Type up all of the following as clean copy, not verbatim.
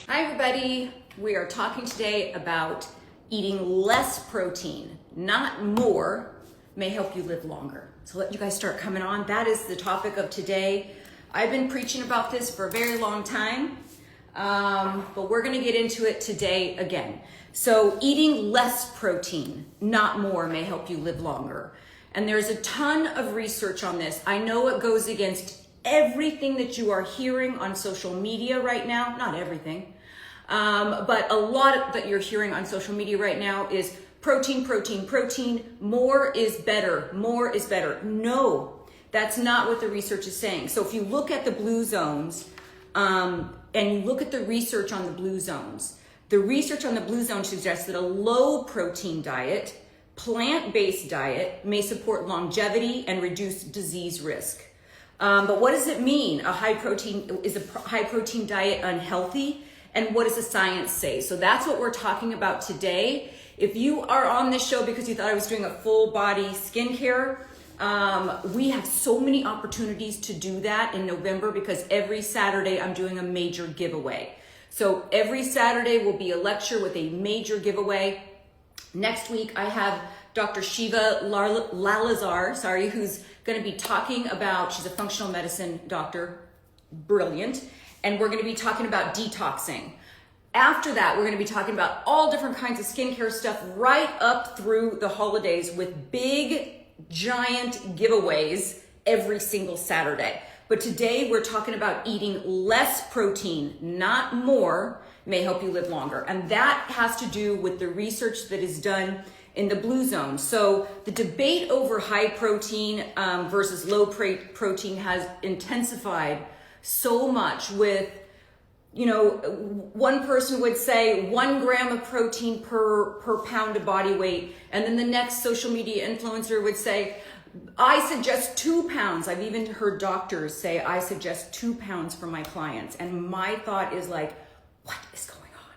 Hi everybody, we are talking today about eating less protein, not more, may help you live longer. So let you guys start coming on. That is the topic of today. I've been preaching about this for a very long time, but we're gonna get into it today again. So eating less protein, not more, may help you live longer. And there's a ton of research on this. I know it goes against everything that you are hearing on social media right now, not everything. But a lot that you're hearing on social media right now is protein, protein, protein, more is better, more is better. No, that's not what the research is saying. So if you look at the blue zones, and you look at the research on the blue zones, the research on the blue zone suggests that a low protein diet, plant-based diet may support longevity and reduce disease risk. But what does it mean? Is a high protein diet unhealthy? And what does the science say? So that's what we're talking about today. If you are on this show because you thought I was doing a full body skincare, we have so many opportunities to do that in November because every Saturday I'm doing a major giveaway. So every Saturday will be a lecture with a major giveaway. Next week I have Dr. Shiva Lalazar, who's going to be talking about, she's a functional medicine doctor, brilliant. And we're going to be talking about detoxing. After that, we're going to be talking about all different kinds of skincare stuff right up through the holidays with big, giant giveaways every single Saturday. But today we're talking about eating less protein, not more, may help you live longer. And that has to do with the research that is done in the blue zone. So the debate over high protein versus low protein has intensified so much with, one person would say 1 gram of protein per pound of body weight. And then the next social media influencer would say, I suggest 2 pounds. I've even heard doctors say, I suggest 2 pounds for my clients. And my thought is like, what is going on?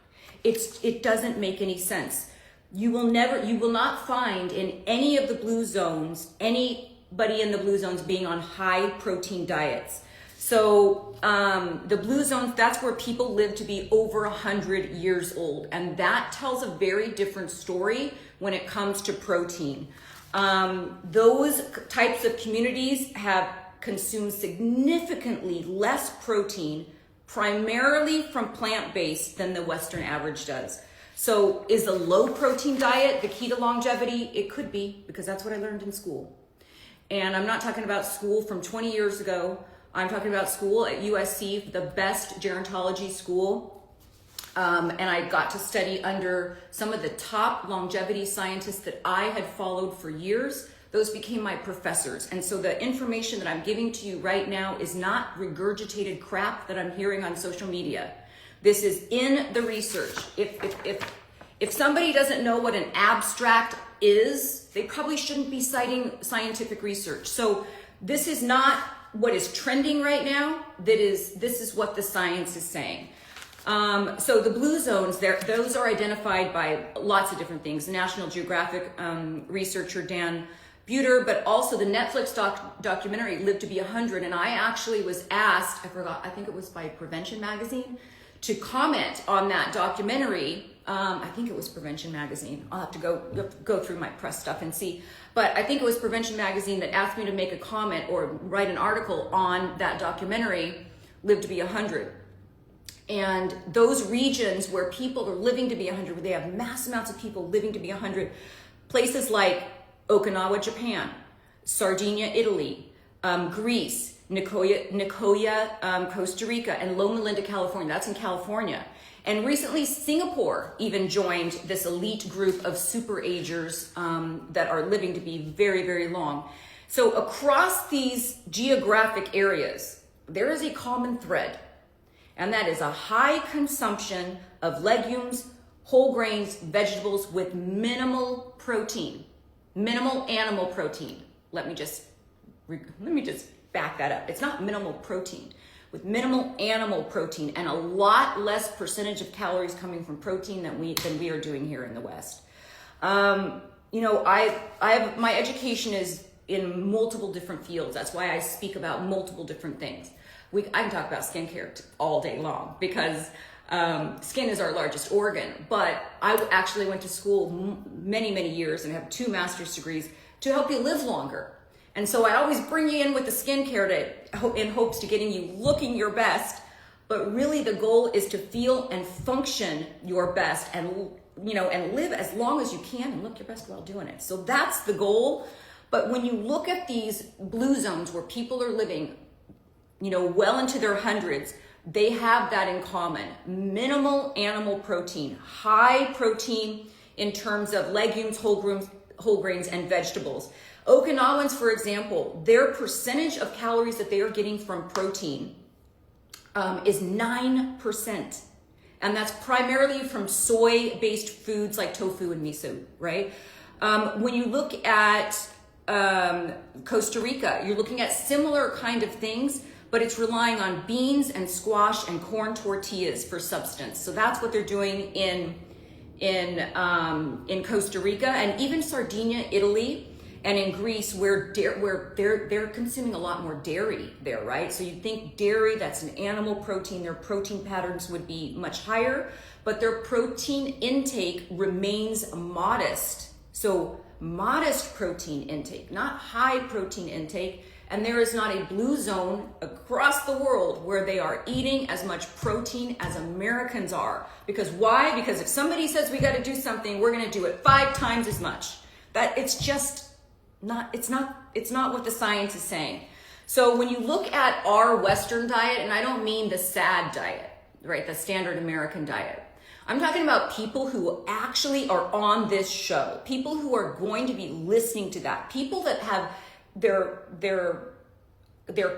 It doesn't make any sense. You will not find in any of the blue zones, anybody in the blue zones being on high protein diets. So the blue zones, that's where people live to be over 100 years old. And that tells a very different story when it comes to protein. Those types of communities have consumed significantly less protein, primarily from plant-based, than the Western average does. So is a low protein diet the key to longevity? It could be, because that's what I learned in school. And I'm not talking about school from 20 years ago. I'm talking about school at USC, the best gerontology school. And I got to study under some of the top longevity scientists that I had followed for years. Those became my professors. And so the information that I'm giving to you right now is not regurgitated crap that I'm hearing on social media. This is in the research. If somebody doesn't know what an abstract is, they probably shouldn't be citing scientific research. So this is not what is trending right now. This is what the science is saying. So the blue zones, those are identified by lots of different things. The National Geographic researcher Dan Bueter, but also the Netflix documentary Live to Be 100. And I actually was asked, I think it was by Prevention Magazine, to comment on that documentary. I think it was Prevention Magazine. I'll have to go through my press stuff and see. But I think it was Prevention Magazine that asked me to make a comment or write an article on that documentary, Live to Be 100. And those regions where people are living to be 100, where they have mass amounts of people living to be 100, places like Okinawa, Japan, Sardinia, Italy, Greece, Nicoya, Costa Rica, and Loma Linda, California. That's in California. And recently, Singapore even joined this elite group of super agers that are living to be very, very long. So across these geographic areas, there is a common thread, and that is a high consumption of legumes, whole grains, vegetables with minimal protein, minimal animal protein. Let me just back that up. It's not minimal protein. With minimal animal protein and a lot less percentage of calories coming from protein than we are doing here in the West. My education is in multiple different fields. That's why I speak about multiple different things. I can talk about skincare all day long because Skin is our largest organ, but I actually went to school many, many years and have 2 master's degrees to help you live longer. And so I always bring you in with the skincare in hopes to getting you looking your best, but really the goal is to feel and function your best and, and live as long as you can and look your best while doing it. So that's the goal. But when you look at these blue zones where people are living, well into their hundreds, they have that in common. Minimal animal protein, high protein in terms of legumes, whole grains, and vegetables. Okinawans, for example, their percentage of calories that they are getting from protein is 9%. And that's primarily from soy-based foods like tofu and miso, right? When you look at Costa Rica, you're looking at similar kind of things, but it's relying on beans and squash and corn tortillas for substance. So that's what they're doing in Costa Rica, and even Sardinia, Italy, and in Greece, where they're consuming a lot more dairy there, right? So you'd think dairy, that's an animal protein, their protein patterns would be much higher, but their protein intake remains modest. So modest protein intake, not high protein intake. And there is not a blue zone across the world where they are eating as much protein as Americans are. Because why? Because if somebody says we got to do something, we're going to do it 5 times as much. It's not what the science is saying. So when you look at our Western diet, and I don't mean the SAD diet, right? The standard American diet. I'm talking about people who actually are on this show, people who are going to be listening to that, people that have they're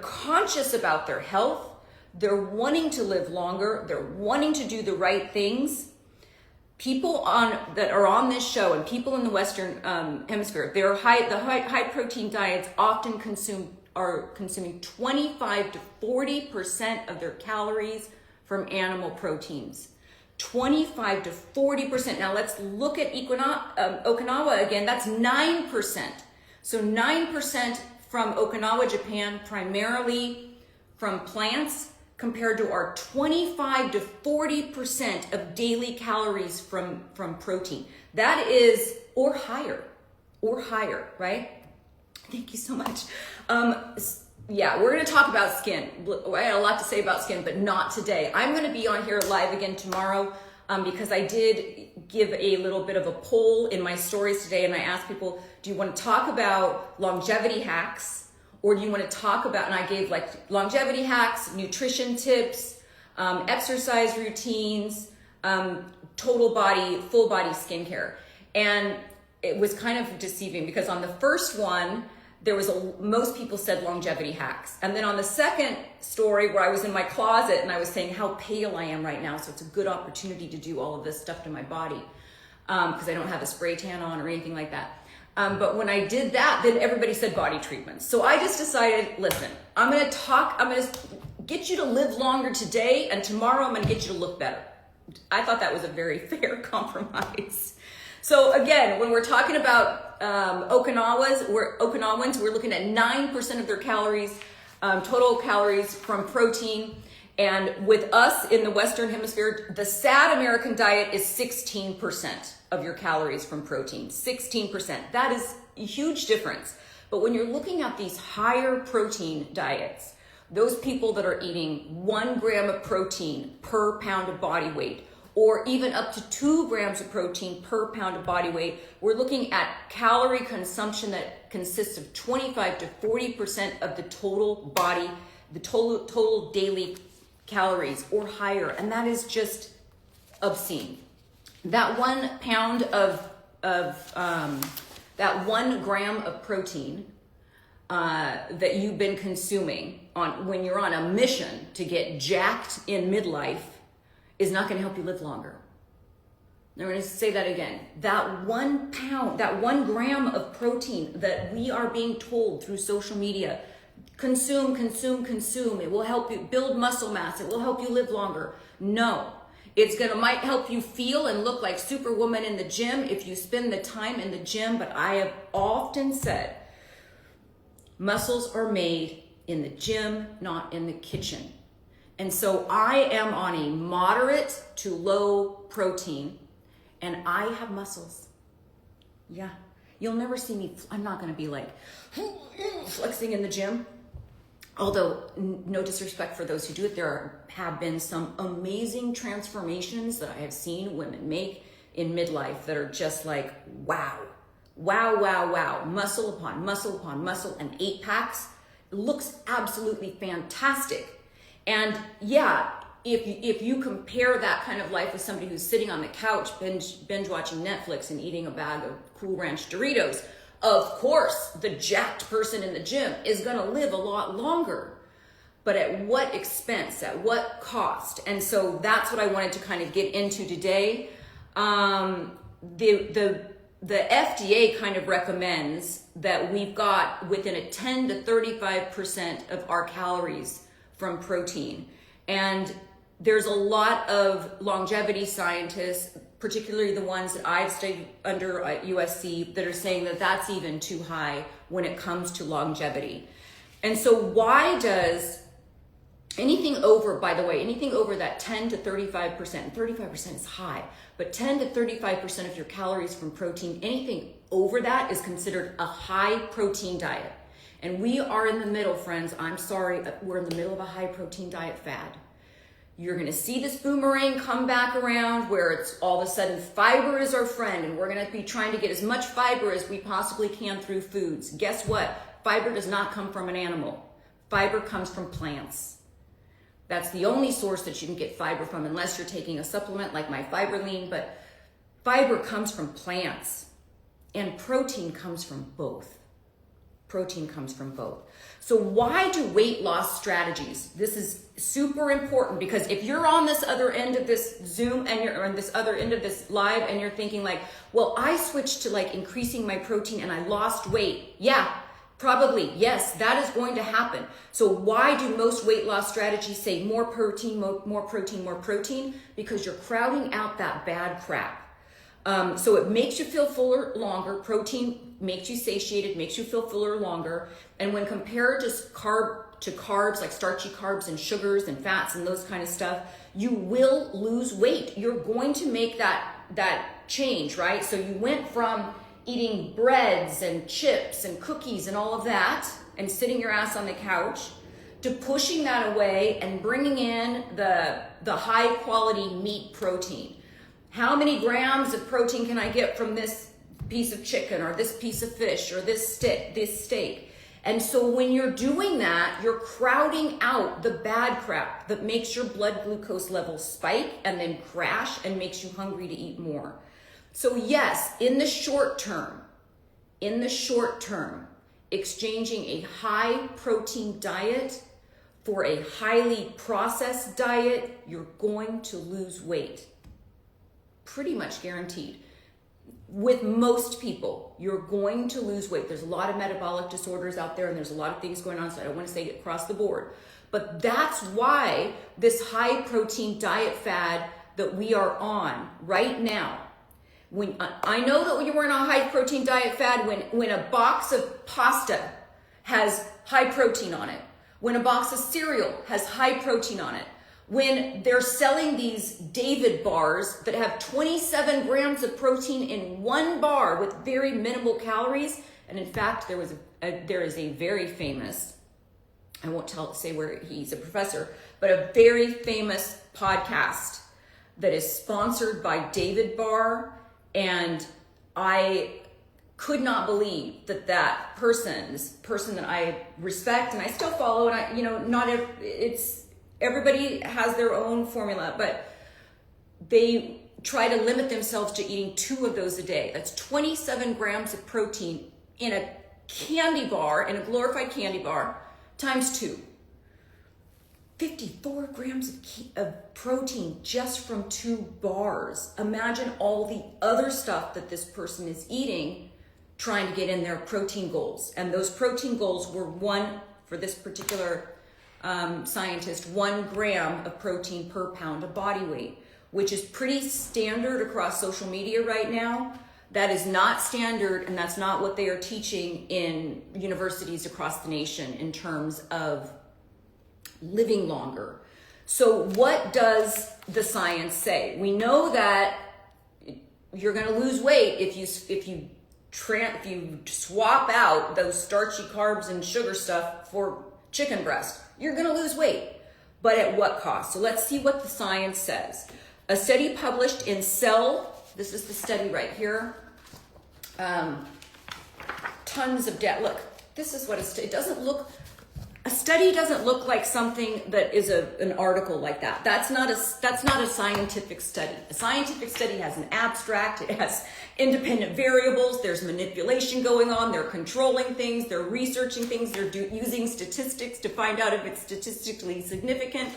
conscious about their health, they're wanting to live longer, they're wanting to do the right things. People that are on this show and people in the Western hemisphere, the high protein diets often are consuming 25 to 40% of their calories from animal proteins. 25 to 40%. Now let's look at Okinawa again. That's 9%. So 9% from Okinawa, Japan, primarily from plants, compared to our 25 to 40% of daily calories from protein. That is, or higher, right? Thank you so much. Yeah, we're going to talk about skin. I had a lot to say about skin, but not today. I'm going to be on here live again tomorrow because I did give a little bit of a poll in my stories today, and I asked people, do you want to talk about longevity hacks, or do you want to talk about, and I gave like longevity hacks, nutrition tips, exercise routines, full body skincare. And it was kind of deceiving because on the first one, most people said longevity hacks. And then on the second story where I was in my closet and I was saying how pale I am right now, so it's a good opportunity to do all of this stuff to my body because I don't have a spray tan on or anything like that. But when I did that, then everybody said body treatments. So I just decided, listen, I'm going to get you to live longer today, and tomorrow I'm going to get you to look better. I thought that was a very fair compromise. So again, when we're talking about Okinawans, we're looking at 9% of their calories, total calories from protein. And with us in the Western Hemisphere, the SAD American diet is 16% of your calories from protein, 16%. That is a huge difference. But when you're looking at these higher protein diets, those people that are eating 1 gram of protein per pound of body weight, or even up to 2 grams of protein per pound of body weight, we're looking at calorie consumption that consists of 25 to 40% of the total body, the total daily calories or higher. And that is just obscene. That 1 pound that 1 gram of protein that you've been consuming when you're on a mission to get jacked in midlife is not going to help you live longer. I'm going to say that again. That 1 pound, that 1 gram of protein that we are being told through social media, consume. It will help you build muscle mass. It will help you live longer. No, might help you feel and look like Superwoman in the gym if you spend the time in the gym. But I have often said, muscles are made in the gym, not in the kitchen. And so I am on a moderate to low protein, and I have muscles. Yeah. You'll never see me, I'm not going to be like flexing in the gym. Although, no disrespect for those who do it, have been some amazing transformations that I have seen women make in midlife that are just like, wow. Wow, wow, wow. Muscle upon muscle upon muscle, and 8-packs. It looks absolutely fantastic. And yeah, if you compare that kind of life with somebody who's sitting on the couch binge watching Netflix and eating a bag of Cool Ranch Doritos, of course the jacked person in the gym is going to live a lot longer. But at what expense? At what cost? And so that's what I wanted to kind of get into today. The FDA kind of recommends that we've got within a 10 to 35% of our calories from protein. And there's a lot of longevity scientists, particularly the ones that I've studied under at USC, that are saying that that's even too high when it comes to longevity. And so why does anything over, by the way, anything over that 10 to 35%, 35% is high, but 10 to 35% of your calories from protein, anything over that is considered a high protein diet. And we are in the middle, friends. I'm sorry, we're in the middle of a high protein diet fad. You're gonna see this boomerang come back around where it's all of a sudden fiber is our friend, and we're gonna be trying to get as much fiber as we possibly can through foods. Guess what? Fiber does not come from an animal. Fiber comes from plants. That's the only source that you can get fiber from, unless you're taking a supplement like my Fiberline, but fiber comes from plants, and protein comes from both. Protein comes from both. So why do weight loss strategies? This is super important, because if you're on this other end of this Zoom and you're on this other end of this live and you're thinking like, well, I switched to like increasing my protein and I lost weight. Yeah, probably. Yes, that is going to happen. So why do most weight loss strategies say more protein, more protein, more protein? Because you're crowding out that bad crap. So it makes you feel fuller longer. Protein makes you satiated, makes you feel fuller longer. And when compared to carbs, like starchy carbs and sugars and fats and those kind of stuff, you will lose weight. You're going to make that change, right? So you went from eating breads and chips and cookies and all of that and sitting your ass on the couch to pushing that away and bringing in the high quality meat protein. How many grams of protein can I get from this piece of chicken or this piece of fish or this steak? And so when you're doing that, you're crowding out the bad crap that makes your blood glucose levels spike and then crash and makes you hungry to eat more. So yes, in the short term, exchanging a high protein diet for a highly processed diet, you're going to lose weight. Pretty much guaranteed. With most people, you're going to lose weight. There's a lot of metabolic disorders out there and there's a lot of things going on, so I don't want to say it across the board. But that's why this high protein diet fad that we are on right now, when I know that you were in a high protein diet fad when a box of pasta has high protein on it, when a box of cereal has high protein on it, when they're selling these David bars that have 27 grams of protein in one bar with very minimal calories. And in fact, there is a very famous, I won't say where he's a professor, but a very famous podcast that is sponsored by David Bar. And I could not believe that person that I respect and I still follow, and everybody has their own formula, but they try to limit themselves to eating 2 of those a day. That's 27 grams of protein in a candy bar, in a glorified candy bar, times 2. 54 grams of protein just from 2 bars. Imagine all the other stuff that this person is eating, trying to get in their protein goals. And those protein goals were for this particular scientist, 1 gram of protein per pound of body weight, which is pretty standard across social media right now. That is not standard, and that's not what they are teaching in universities across the nation in terms of living longer. So what does the science say? We know that you're going to lose weight if you swap out those starchy carbs and sugar stuff for chicken breast. You're going to lose weight, but at what cost? So let's see what the science says. A study published in Cell, this is the study right here. Tons of data. Look, this is what it doesn't look. A study doesn't look like something that is an article like that. That's not a scientific study. A scientific study has an abstract. It has independent variables. There's manipulation going on. They're controlling things. They're researching things. They're using statistics to find out if it's statistically significant.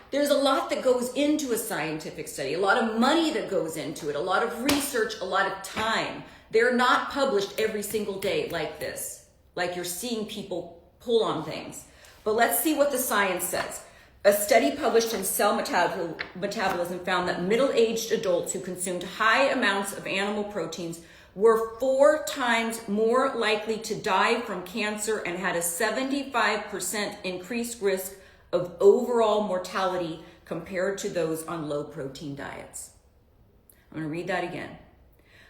There's a lot that goes into a scientific study, a lot of money that goes into it, a lot of research, a lot of time. They're not published every single day like this, like you're seeing people pull on things. But let's see what the science says. A study published in Cell Metabolism found that middle-aged adults who consumed high amounts of animal proteins were 4 times more likely to die from cancer and had a 75% increased risk of overall mortality compared to those on low-protein diets. I'm going to read that again.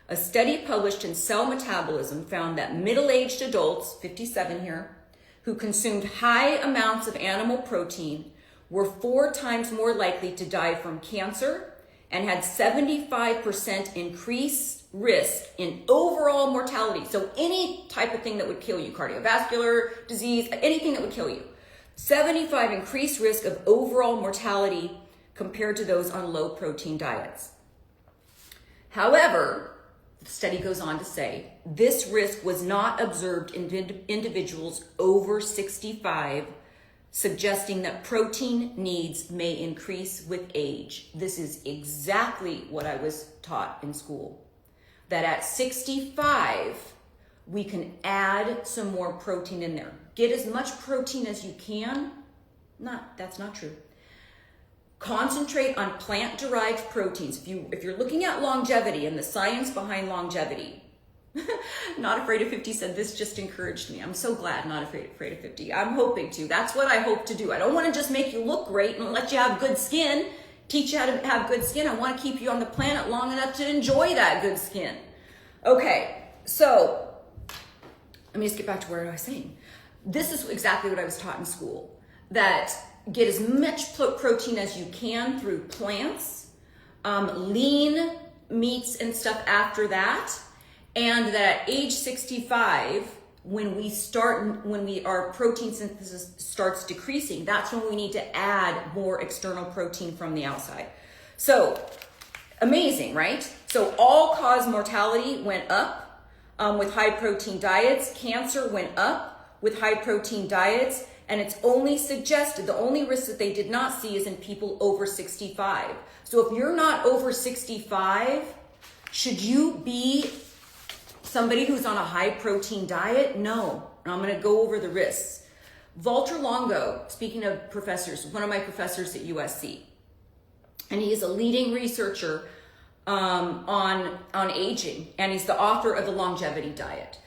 A study published in Cell Metabolism found that middle-aged adults, 57 here, who consumed high amounts of animal protein were 4 times more likely to die from cancer and had 75% increased risk in overall mortality. So any type of thing that would kill you, cardiovascular disease, anything that would kill you. 75 increased risk of overall mortality compared to those on low protein diets. However, the study goes on to say, this risk was not observed in individuals over 65, suggesting that protein needs may increase with age. This is exactly what I was taught in school, that at 65, we can add some more protein in there. Get as much protein as you can. That's not true. Concentrate on plant-derived proteins. If you're looking at longevity and the science behind longevity, Not Afraid of 50 said, this just encouraged me. I'm so glad Not Afraid of 50. I'm hoping to. That's what I hope to do. I don't want to just make you look great and let you have good skin, teach you how to have good skin. I want to keep you on the planet long enough to enjoy that good skin. Okay, so let me just get back to where I was saying. This is exactly what I was taught in school, that get as much protein as you can through plants, lean meats and stuff after that, and that at age 65, when our protein synthesis starts decreasing, that's when we need to add more external protein from the outside. So amazing, right? So all-cause mortality went up with high protein diets. Cancer went up with high protein diets. And it's only suggested, the only risk that they did not see is in people over 65. So if you're not over 65, should you be somebody who's on a high protein diet? No. And I'm going to go over the risks. Walter Longo, speaking of professors, one of my professors at USC, and he is a leading researcher on aging, and he's the author of the Longevity Diet.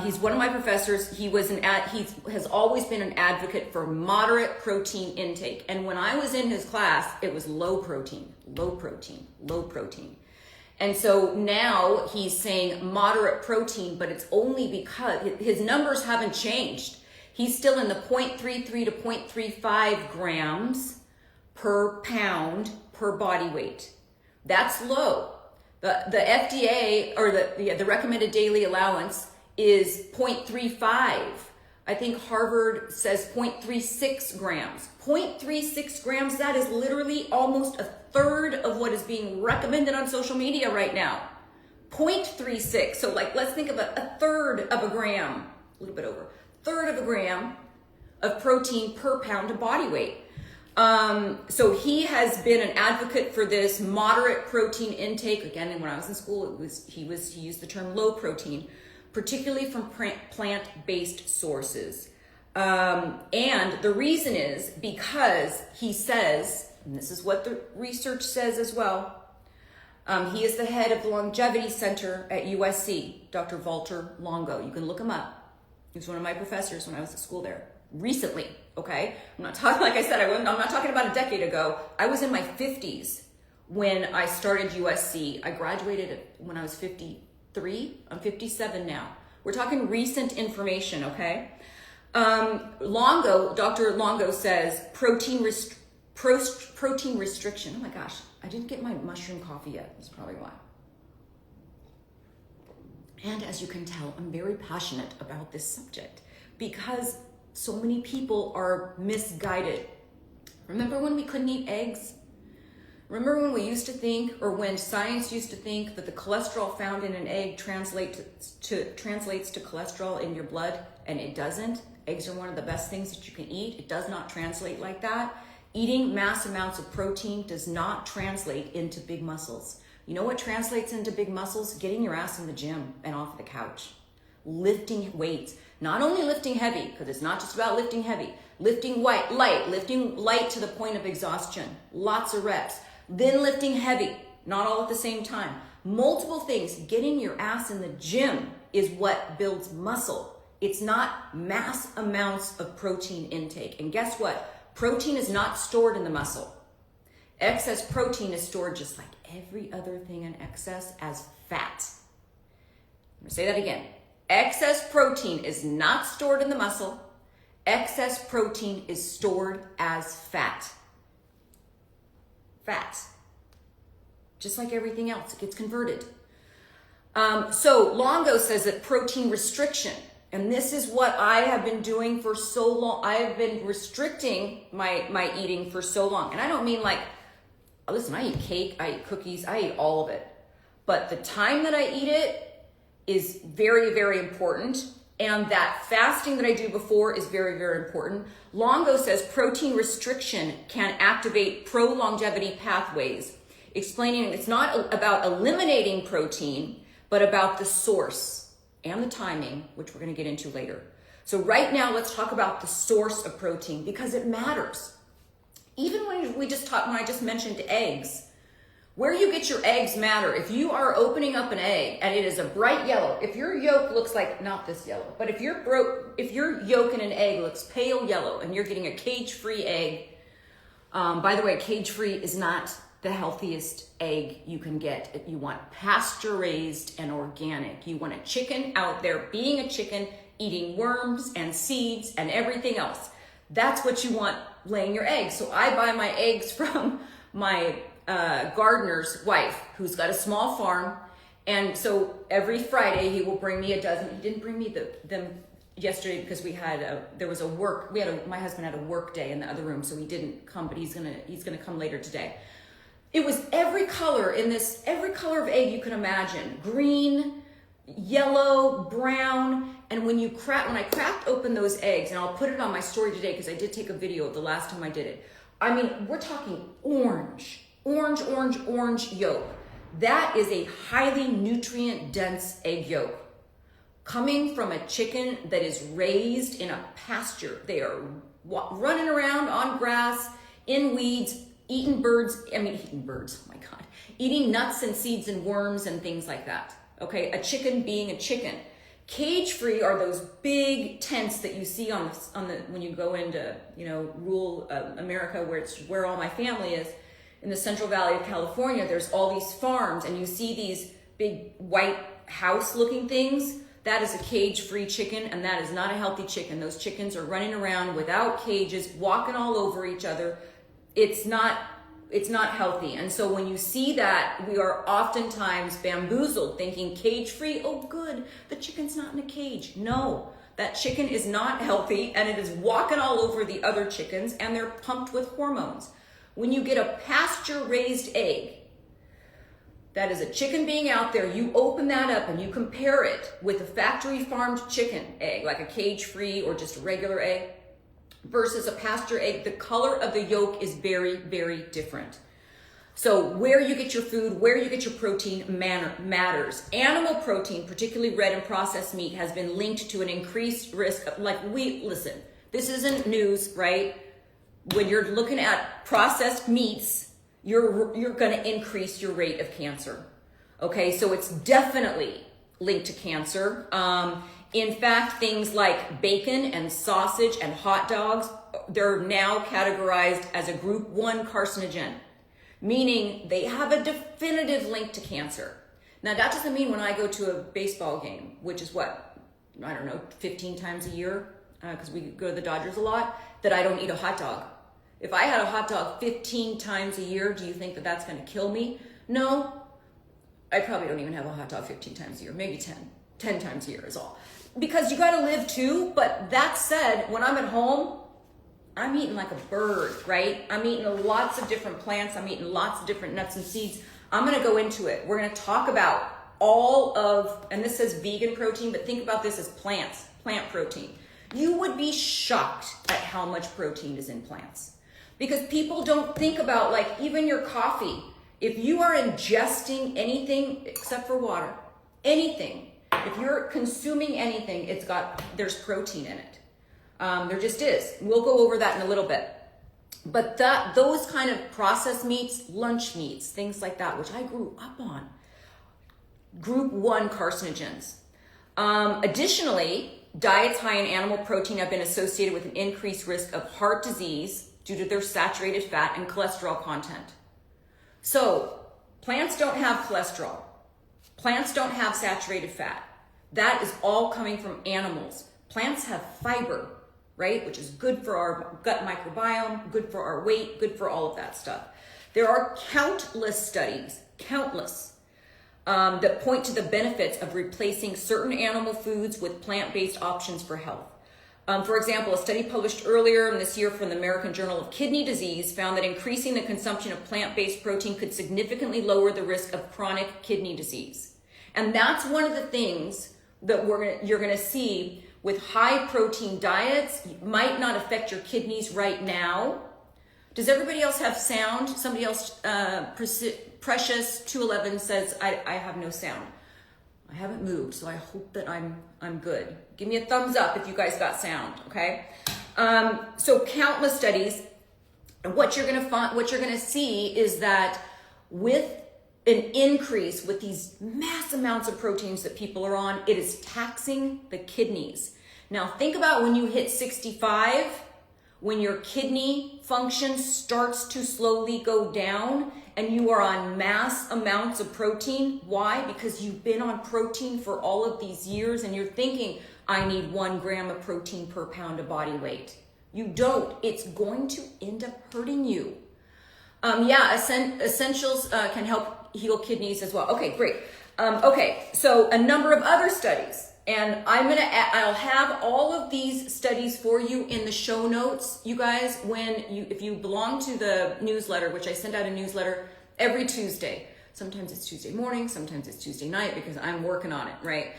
He's one of my professors. He has always been an advocate for moderate protein intake. And when I was in his class, it was low protein, low protein, low protein. And so now he's saying moderate protein, but it's only because his numbers haven't changed. He's still in the 0.33 to 0.35 grams per pound per body weight. That's low. The FDA, or the recommended daily allowance, is 0.35. I think Harvard says 0.36 grams. 0.36 grams, that is literally almost a third of what is being recommended on social media right now. 0.36, so let's think of a third of a gram, a little bit over, third of a gram of protein per pound of body weight. So he has been an advocate for this moderate protein intake. Again, when I was in school, he used the term low protein, particularly from plant-based sources. And the reason is because he says, and this is what the research says as well, he is the head of the Longevity Center at USC, Dr. Walter Longo. You can look him up. He was one of my professors when I was at school there. recently, okay? I'm not talking, like I said, I'm not talking about a decade ago. I was in my 50s when I started USC. I graduated when I was 53. I'm 57 now. We're talking recent information, okay? Longo, Dr. Longo says protein restriction. Oh my gosh, I didn't get my mushroom coffee yet. That's probably why. And as you can tell, I'm very passionate about this subject because so many people are misguided. Remember when we couldn't eat eggs? Remember when we used to think, or when science used to think, that the cholesterol found in an egg translates to cholesterol in your blood, and it doesn't? Eggs are one of the best things that you can eat. It does not translate like that. Eating mass amounts of protein does not translate into big muscles. You know what translates into big muscles? Getting your ass in the gym and off the couch. Lifting weights. Not only lifting heavy, because it's not just about lifting heavy. Lifting light to the point of exhaustion. Lots of reps. Then lifting heavy, not all at the same time. Multiple things. Getting your ass in the gym is what builds muscle. It's not mass amounts of protein intake. And guess what? Protein is not stored in the muscle. Excess protein is stored just like every other thing in excess as fat. I'm going to say that again. Excess protein is not stored in the muscle. Excess protein is stored as fat. Fat. Just like everything else, it gets converted. So Longo says that protein restriction, and this is what I have been doing for so long. I have been restricting my eating for so long. And I don't mean like, listen, I eat cake, I eat cookies, I eat all of it. But the time that I eat it is very, very important. And that fasting that I do before is very, very important. Longo says protein restriction can activate pro-longevity pathways, explaining it's not about eliminating protein, but about the source and the timing, which we're going to get into later. So right now, let's talk about the source of protein because it matters. Even when I just mentioned eggs, where you get your eggs matter. If you are opening up an egg and it is a bright yellow, if your yolk looks like, not this yellow, but if your yolk in an egg looks pale yellow and you're getting a cage-free egg, by the way, cage-free is not the healthiest egg you can get. You want pasture-raised and organic. You want a chicken out there being a chicken, eating worms and seeds and everything else. That's what you want laying your eggs. So I buy my eggs from my gardener's wife, who's got a small farm, and so every Friday he will bring me a dozen. He didn't bring me them yesterday because my husband had a work day in the other room, so he didn't come, but he's gonna come later today. It was every color of egg you can imagine: green, yellow, brown. And when I cracked open those eggs, and I'll put it on my story today because I did take a video of the last time I did it. I mean, we're talking orange yolk. That is a highly nutrient-dense egg yolk. Coming from a chicken that is raised in a pasture. They are running around on grass, in weeds, eating nuts and seeds and worms and things like that. Okay, a chicken being a chicken. Cage-free are those big tents that you see on the when you go into rural America, where all my family is. In the Central Valley of California, there's all these farms, and you see these big white house-looking things. That is a cage-free chicken, and that is not a healthy chicken. Those chickens are running around without cages, walking all over each other. It's not healthy. And so when you see that, we are oftentimes bamboozled, thinking cage-free, oh good, the chicken's not in a cage. No, that chicken is not healthy, and it is walking all over the other chickens, and they're pumped with hormones. When you get a pasture-raised egg, that is a chicken being out there, you open that up and you compare it with a factory-farmed chicken egg, like a cage-free or just a regular egg, versus a pasture egg, the color of the yolk is very, very different. So where you get your food, where you get your protein matters. Animal protein, particularly red and processed meat, has been linked to an increased risk of, listen, this isn't news, right? When you're looking at processed meats, you're going to increase your rate of cancer. Okay, so it's definitely linked to cancer. In fact, things like bacon and sausage and hot dogs, they're now categorized as a group 1 carcinogen, meaning they have a definitive link to cancer. Now, that doesn't mean when I go to a baseball game, which is what, I don't know, 15 times a year, because we go to the Dodgers a lot, that I don't eat a hot dog. If I had a hot dog 15 times a year, do you think that that's going to kill me? No, I probably don't even have a hot dog 15 times a year, maybe 10 times a year is all. Because you got to live too. But that said, when I'm at home, I'm eating like a bird, right? I'm eating lots of different plants. I'm eating lots of different nuts and seeds. I'm going to go into it. We're going to talk about all of, and this says vegan protein, but think about this as plants, plant protein. You would be shocked at how much protein is in plants. Because people don't think about, like, even your coffee. If you are ingesting anything except for water, anything, if you're consuming anything, there's protein in it. There just is. We'll go over that in a little bit. But those kind of processed meats, lunch meats, things like that, which I grew up on, group 1 carcinogens. Additionally, diets high in animal protein have been associated with an increased risk of heart disease due to their saturated fat and cholesterol content. So plants don't have cholesterol. Plants don't have saturated fat. That is all coming from animals. Plants have fiber, right? Which is good for our gut microbiome, good for our weight, good for all of that stuff. There are countless studies, that point to the benefits of replacing certain animal foods with plant-based options for health. For example, a study published earlier this year from the American Journal of Kidney Disease found that increasing the consumption of plant-based protein could significantly lower the risk of chronic kidney disease. And that's one of the things that you're gonna see with high protein diets. Might not affect your kidneys right now. Does everybody else have sound? Somebody else, Precious 211 says, I have no sound. I haven't moved, so I hope that I'm good. Give me a thumbs up if you guys got sound, okay? So countless studies, and what you're gonna see is that with an increase with these mass amounts of proteins that people are on, it is taxing the kidneys. Now think about when you hit 65, when your kidney function starts to slowly go down and you are on mass amounts of protein. Why? Because you've been on protein for all of these years and you're thinking, I need 1 gram of protein per pound of body weight. You don't. It's going to end up hurting you. Essentials can help heal kidneys as well. Okay, great. Okay, so a number of other studies. And I'll have all of these studies for you in the show notes, you guys, if you belong to the newsletter, which I send out a newsletter every Tuesday. Sometimes it's Tuesday morning, sometimes it's Tuesday night because I'm working on it, right?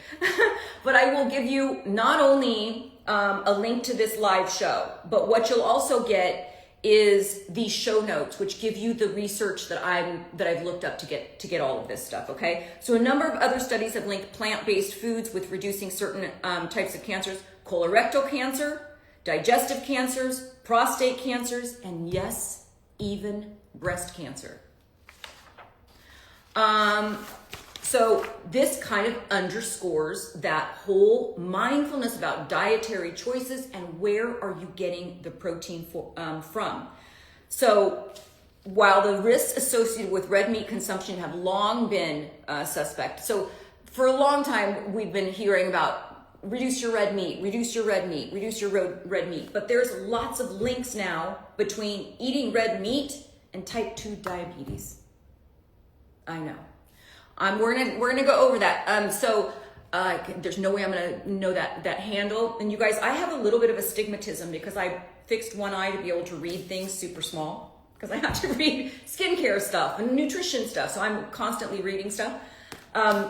But I will give you not only a link to this live show, but what you'll also get is the show notes, which give you the research that I've looked up to get all of this stuff, okay? So a number of other studies have linked plant-based foods with reducing certain types of cancers: colorectal cancer, digestive cancers, prostate cancers, and yes, even breast cancer. So this kind of underscores that whole mindfulness about dietary choices and where are you getting the protein from. So while the risks associated with red meat consumption have long been suspect, so for a long time we've been hearing about reduce your red meat, reduce your red meat, reduce your red meat, but there's lots of links now between eating red meat and type 2 diabetes. I know. We're gonna go over that. There's no way I'm gonna know that handle. And you guys, I have a little bit of astigmatism because I fixed one eye to be able to read things super small because I have to read skincare stuff and nutrition stuff. So I'm constantly reading stuff.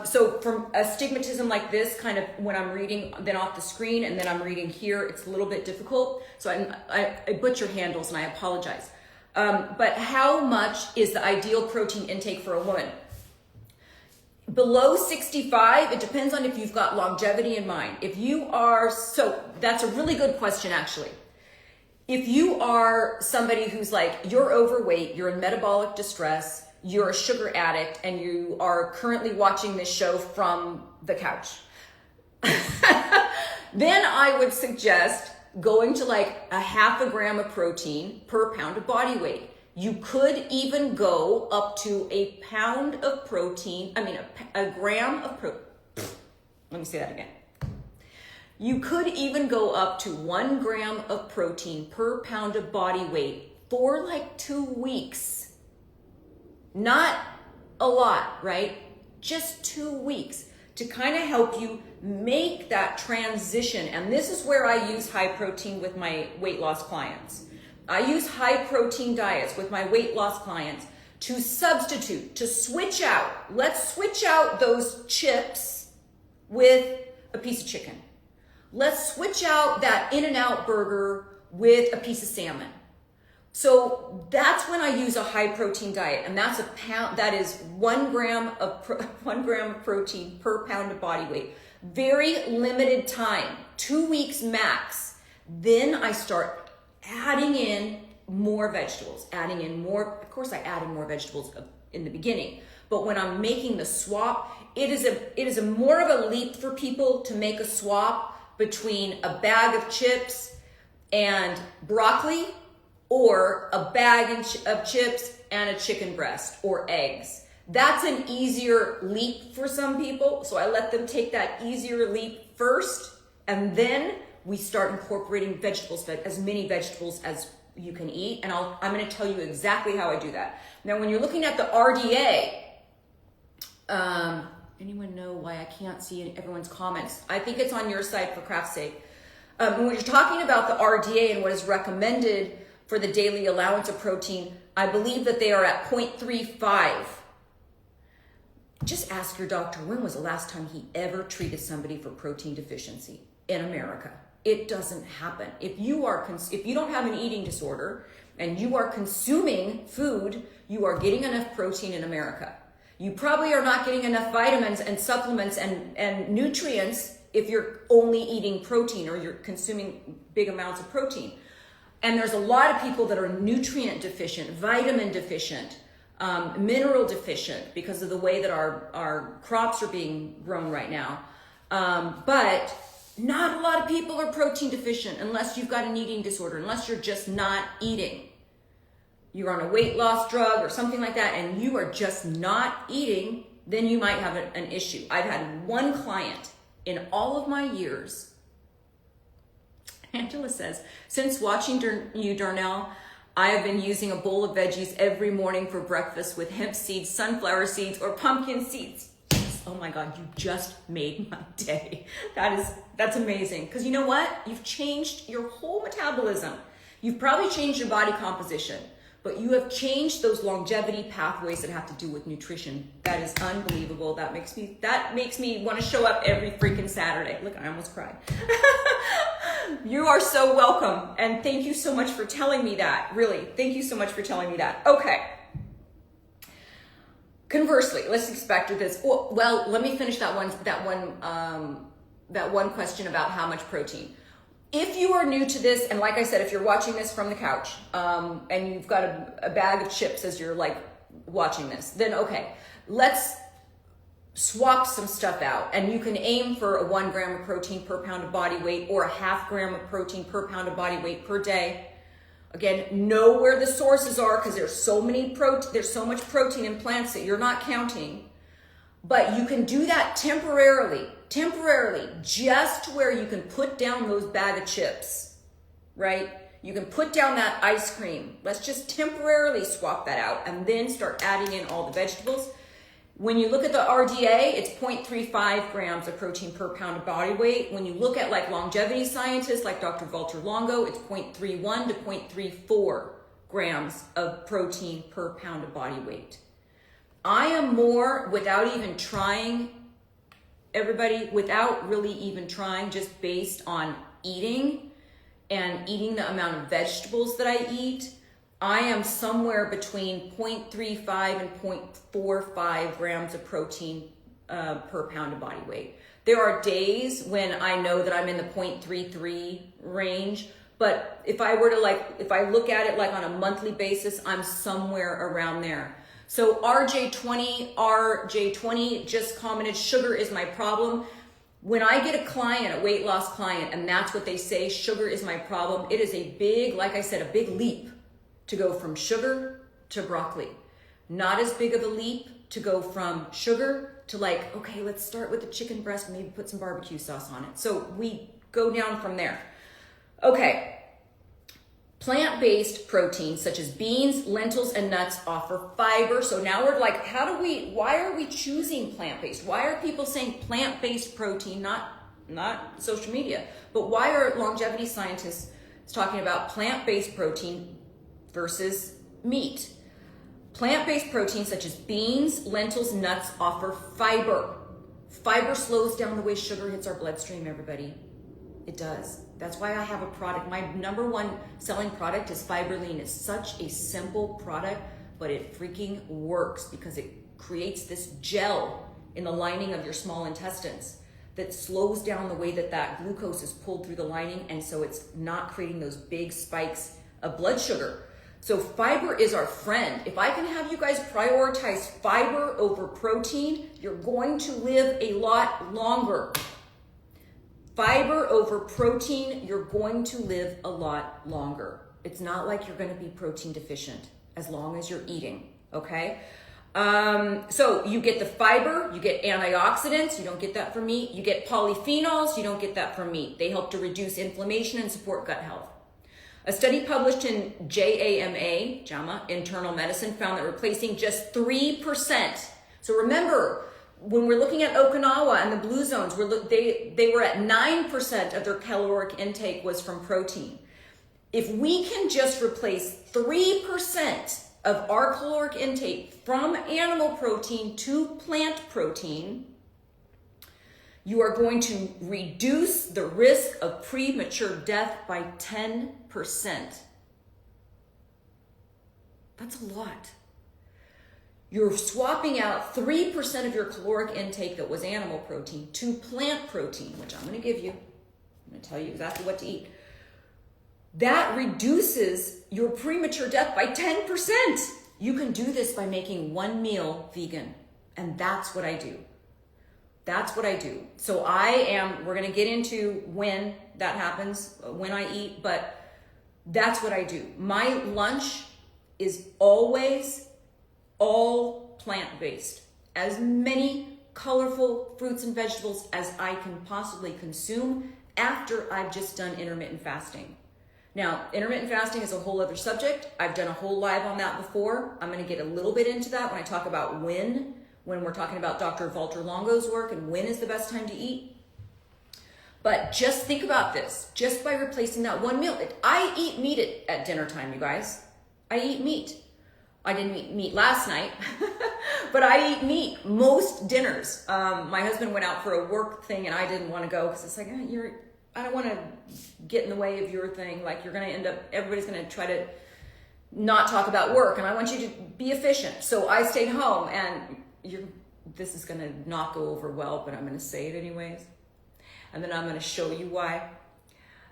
So from astigmatism like this, kind of when I'm reading then off the screen and then I'm reading here, it's a little bit difficult. So I butcher handles and I apologize. But how much is the ideal protein intake for a woman? Below 65, it depends on if you've got longevity in mind. So that's a really good question, actually. If you are somebody who's like, you're overweight, you're in metabolic distress, you're a sugar addict, and you are currently watching this show from the couch. Then I would suggest going to like a half a gram of protein per pound of body weight. You could even go up to a pound of protein, a gram of protein. Let me say that again. You could even go up to 1 gram of protein per pound of body weight for like 2 weeks. Not a lot, right? Just 2 weeks to kind of help you make that transition. And this is where I use high protein with my weight loss clients. I use high protein diets with my weight loss clients to substitute, to switch out. Let's switch out those chips with a piece of chicken. Let's switch out that In-N-Out burger with a piece of salmon. So that's when I use a high protein diet, and that's a pound. That is 1 gram of protein per pound of body weight. Very limited time, 2 weeks max. Then I start adding in more vegetables, adding in more. Of course, I added more vegetables in the beginning, but when I'm making the swap, it is a more of a leap for people to make a swap between a bag of chips and broccoli, or a bag of chips and a chicken breast or eggs. That's an easier leap for some people, so I let them take that easier leap first, and then we start incorporating vegetables, as many vegetables as you can eat, and I'm going to tell you exactly how I do that. Now, when you're looking at the RDA, anyone know why I can't see everyone's comments? I think it's on your side for craft's sake. When you're talking about the RDA and what is recommended for the daily allowance of protein, I believe that they are at 0.35. Just ask your doctor, when was the last time he ever treated somebody for protein deficiency in America? It doesn't happen. If you don't have an eating disorder and you are consuming food, you are getting enough protein in America. You probably are not getting enough vitamins and supplements and nutrients if you're only eating protein or you're consuming big amounts of protein. And there's a lot of people that are nutrient deficient, vitamin deficient, mineral deficient because of the way that our crops are being grown right now. But not a lot of people are protein deficient unless you've got an eating disorder, unless you're just not eating. You're on a weight loss drug or something like that, and you are just not eating, then you might have an issue. I've had one client in all of my years. Angela says, since watching you, Darnell, I have been using a bowl of veggies every morning for breakfast with hemp seeds, sunflower seeds, or pumpkin seeds. Oh my God, you just made my day. That's amazing. Because you know what? You've changed your whole metabolism. You've probably changed your body composition, but you have changed those longevity pathways that have to do with nutrition. That is unbelievable. That makes me want to show up every freaking Saturday. Look, I almost cried. You are so welcome. And thank you so much for telling me that. Really, thank you so much for telling me that. Okay. Conversely, let's expect this. Well, let me finish that one question about how much protein. If you are new to this, and like I said, if you're watching this from the couch, and you've got a bag of chips as you're like watching this, then okay, let's swap some stuff out. And you can aim for a 1 gram of protein per pound of body weight or a half gram of protein per pound of body weight per day. Again, know where the sources are because there's so much protein in plants that you're not counting. But you can do that temporarily, just where you can put down those bag of chips, right? You can put down that ice cream. Let's just temporarily swap that out and then start adding in all the vegetables. When you look at the RDA, it's 0.35 grams of protein per pound of body weight. When you look at like longevity scientists like Dr. Walter Longo, it's 0.31 to 0.34 grams of protein per pound of body weight. I am more, without even trying, everybody, without really even trying, just based on eating and eating the amount of vegetables that I eat, I am somewhere between 0.35 and 0.45 grams of protein per pound of body weight. There are days when I know that I'm in the 0.33 range, but if I look at it like on a monthly basis, I'm somewhere around there. So RJ20 just commented, sugar is my problem. When I get a client, a weight loss client, and that's what they say, sugar is my problem, it is a big, like I said, a big leap to go from sugar to broccoli. Not as big of a leap to go from sugar to like, okay, let's start with the chicken breast, maybe put some barbecue sauce on it. So we go down from there. Okay. Plant-based proteins such as beans, lentils, and nuts offer fiber. So now we're like, why are we choosing plant-based? Why are people saying plant-based protein, not social media, but why are longevity scientists talking about plant-based protein versus meat? Plant-based proteins such as beans, lentils, nuts offer fiber. Fiber slows down the way sugar hits our bloodstream, everybody. It does. That's why I have a product. My number one selling product is Fiberline. It's such a simple product, but it freaking works because it creates this gel in the lining of your small intestines that slows down the way that glucose is pulled through the lining, and so it's not creating those big spikes of blood sugar. So fiber is our friend. If I can have you guys prioritize fiber over protein, you're going to live a lot longer. Fiber over protein, you're going to live a lot longer. It's not like you're going to be protein deficient as long as you're eating, okay? So you get the fiber, you get antioxidants, you don't get that from meat. You get polyphenols, you don't get that from meat. They help to reduce inflammation and support gut health. A study published in JAMA, Internal Medicine, found that replacing just 3%. So remember, when we're looking at Okinawa and the blue zones, they were at 9% of their caloric intake was from protein. If we can just replace 3% of our caloric intake from animal protein to plant protein, you are going to reduce the risk of premature death by 10%. That's a lot. You're swapping out 3% of your caloric intake that was animal protein to plant protein, which I'm going to give you. I'm going to tell you exactly what to eat. That reduces your premature death by 10%. You can do this by making one meal vegan. And that's what I do. That's what I do. So we're going to get into when that happens, when I eat, but that's what I do. My lunch is always all plant-based. As many colorful fruits and vegetables as I can possibly consume after I've just done intermittent fasting. Now, intermittent fasting is a whole other subject. I've done a whole live on that before. I'm going to get a little bit into that when I talk about when we're talking about Dr. Walter Longo's work and when is the best time to eat. But just think about this. Just by replacing that one meal. I eat meat at dinner time, you guys. I eat meat. I didn't eat meat last night, but I eat meat most dinners. My husband went out for a work thing and I didn't want to go because it's like, I don't want to get in the way of your thing. Like you're going to end up, everybody's going to try to not talk about work and I want you to be efficient. So I stayed home and this is going to not go over well, but I'm going to say it anyways. And then I'm going to show you why.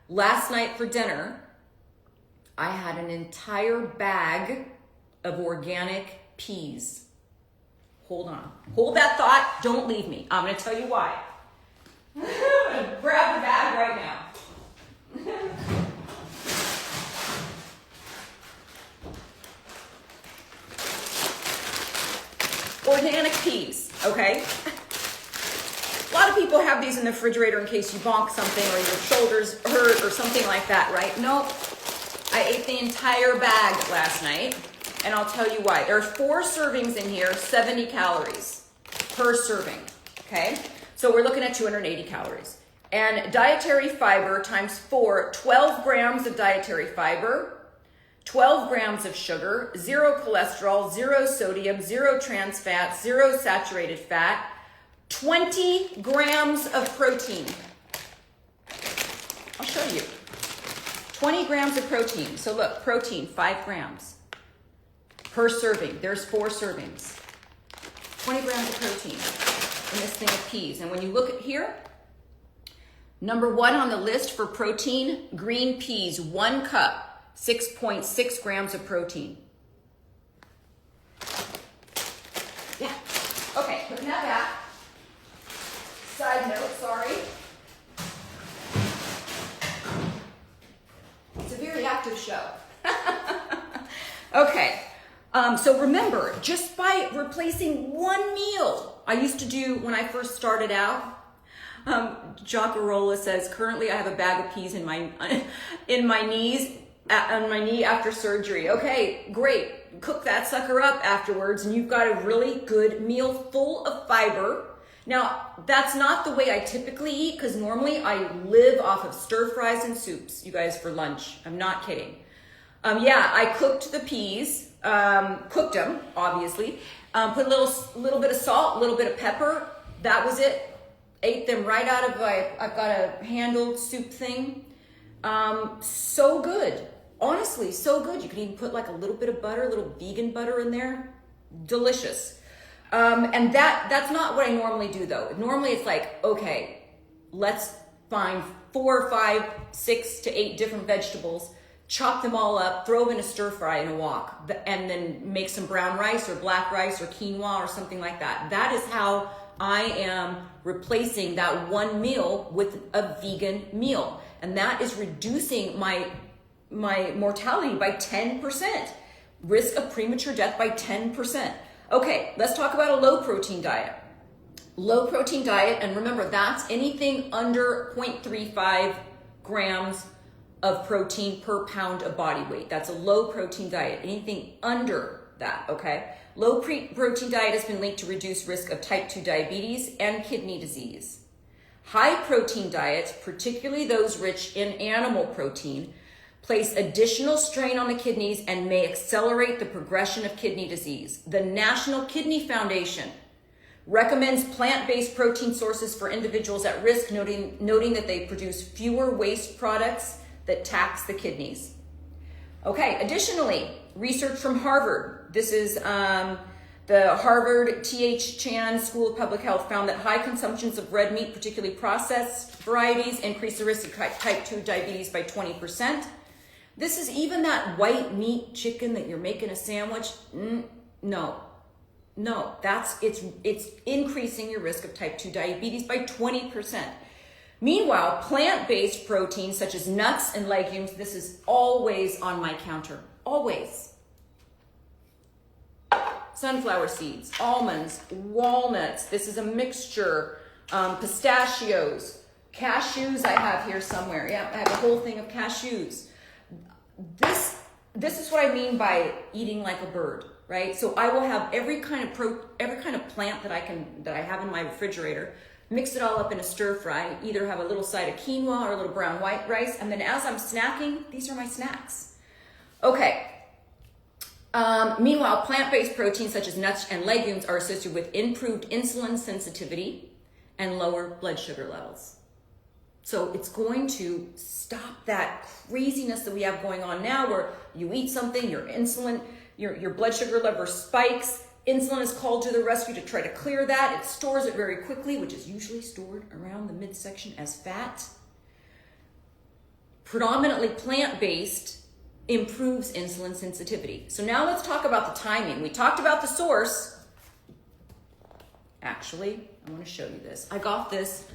Last night for dinner, I had an entire bag of organic peas. Hold on. Hold that thought. Don't leave me. I'm going to tell you why. I'm going to grab the bag right now. Organic peas, okay? A lot of people have these in the refrigerator in case you bonk something or your shoulders hurt or something like that, right? Nope. I ate the entire bag last night, and I'll tell you why. There's 4 servings in here, 70 calories per serving, okay? So we're looking at 280 calories. And dietary fiber times 4, 12 grams of dietary fiber, 12 grams of sugar, 0 cholesterol, 0 sodium, 0 trans fat, 0 saturated fat, 20 grams of protein. I'll show you. 20 grams of protein. So look, protein, 5 grams per serving. There's 4 servings. 20 grams of protein in this thing of peas. And when you look at here, number 1 on the list for protein, green peas, 1 cup. 6.6 grams of protein. Yeah. Okay, putting that back. Side note, sorry. It's a very active show. Okay, so remember, just by replacing one meal, I used to do when I first started out. Jacarola says, currently I have a bag of peas in my knees, on my knee after surgery. Okay, great. Cook that sucker up afterwards and you've got a really good meal full of fiber. Now, that's not the way I typically eat because normally I live off of stir fries and soups, you guys, for lunch. I'm not kidding. Yeah, I cooked the peas, cooked them, obviously, put a little bit of salt, a little bit of pepper. That was it. Ate them right out of I've got a handled soup thing. So good. Honestly, so good. You can even put like a little bit of butter, a little vegan butter in there. Delicious. And that's not what I normally do though. Normally it's like, okay, let's find 4 or 5, 6 to 8 different vegetables, chop them all up, throw them in a stir fry in a wok, and then make some brown rice or black rice or quinoa or something like that. That is how I am replacing that one meal with a vegan meal. And that is reducing my mortality by 10%, risk of premature death by 10%. Okay, let's talk about a low protein diet. Low protein diet, and remember that's anything under 0.35 grams of protein per pound of body weight. That's a low protein diet, anything under that, okay? Low protein diet has been linked to reduced risk of type 2 diabetes and kidney disease. High protein diets, particularly those rich in animal protein, place additional strain on the kidneys and may accelerate the progression of kidney disease. The National Kidney Foundation recommends plant-based protein sources for individuals at risk, noting that they produce fewer waste products that tax the kidneys. Okay, additionally, research from Harvard. This is the Harvard T.H. Chan School of Public Health found that high consumptions of red meat, particularly processed varieties, increase the risk of type 2 diabetes by 20%. This is even that white meat chicken that you're making a sandwich. No, it's increasing your risk of type 2 diabetes by 20%. Meanwhile, plant-based proteins such as nuts and legumes, this is always on my counter, always. Sunflower seeds, almonds, walnuts, this is a mixture, pistachios, cashews I have here somewhere. Yeah, I have a whole thing of cashews. This is what I mean by eating like a bird, right? So I will have every kind of plant that I have in my refrigerator, mix it all up in a stir fry, either have a little side of quinoa or a little brown white rice, and then as I'm snacking, these are my snacks. Okay. Meanwhile, plant-based proteins such as nuts and legumes are associated with improved insulin sensitivity and lower blood sugar levels. So it's going to stop that craziness that we have going on now where you eat something, your insulin, your blood sugar level spikes, insulin is called to the rescue to try to clear that. It stores it very quickly, which is usually stored around the midsection as fat. Predominantly plant-based improves insulin sensitivity. So now let's talk about the timing. We talked about the source. Actually, I want to show you this. I got this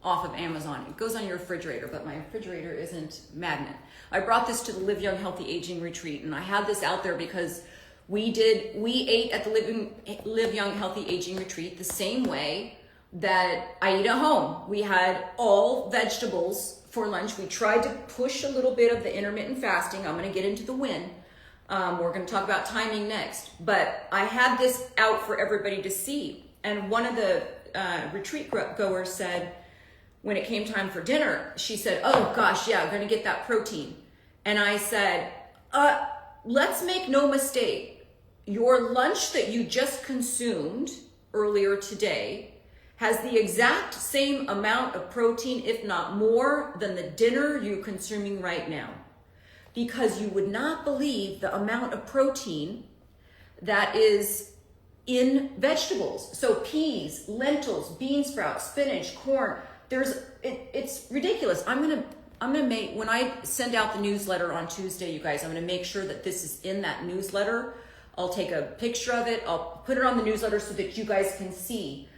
off of Amazon. It goes on your refrigerator, but my refrigerator isn't magnet. I brought this to the Live Young Healthy Aging Retreat, and I had this out there because we ate at the Live Young Healthy Aging Retreat the same way that I eat at home. We had all vegetables for lunch. We tried to push a little bit of the intermittent fasting. I'm going to get into the when. We're going to talk about timing next, but I had this out for everybody to see. And one of the retreat goers said, when it came time for dinner, she said, oh gosh, yeah, I'm going to get that protein. And I said, let's make no mistake. Your lunch that you just consumed earlier today has the exact same amount of protein, if not more, than the dinner you're consuming right now. Because you would not believe the amount of protein that is in vegetables. So peas, lentils, bean sprouts, spinach, corn, it's ridiculous. I'm gonna make, when I send out the newsletter on Tuesday, you guys, I'm gonna make sure that this is in that newsletter. I'll take a picture of it. I'll put it on the newsletter so that you guys can see.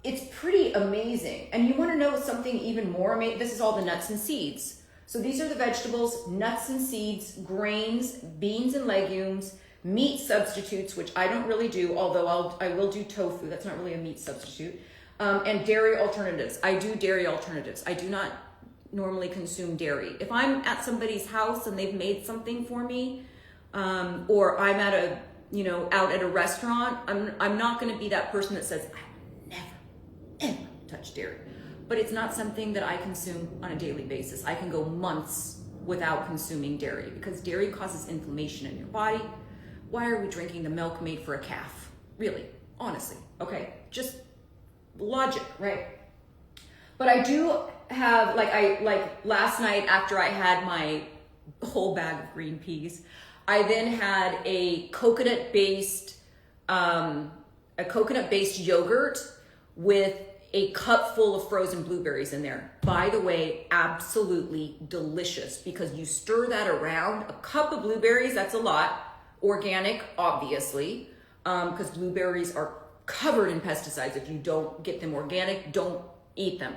it's pretty amazing. And you want to know something even more amazing? This is all the nuts and seeds. So these are the vegetables, nuts and seeds, grains, beans and legumes, meat substitutes, which I don't really do, although I will do tofu. That's not really a meat substitute. And dairy alternatives. I do dairy alternatives. I do not normally consume dairy. If I'm at somebody's house and they've made something for me, or I'm at a, out at a restaurant, I'm not going to be that person that says, I never, ever touch dairy. But it's not something that I consume on a daily basis. I can go months without consuming dairy because dairy causes inflammation in your body. Why are we drinking the milk made for a calf? Really, honestly, okay? Just logic, right? But I do have, like last night after I had my whole bag of green peas, I then had a coconut-based yogurt with a cup full of frozen blueberries in there. By the way, absolutely delicious because you stir that around. A cup of blueberries, that's a lot. Organic, obviously, because blueberries are covered in pesticides. If you don't get them organic, don't eat them.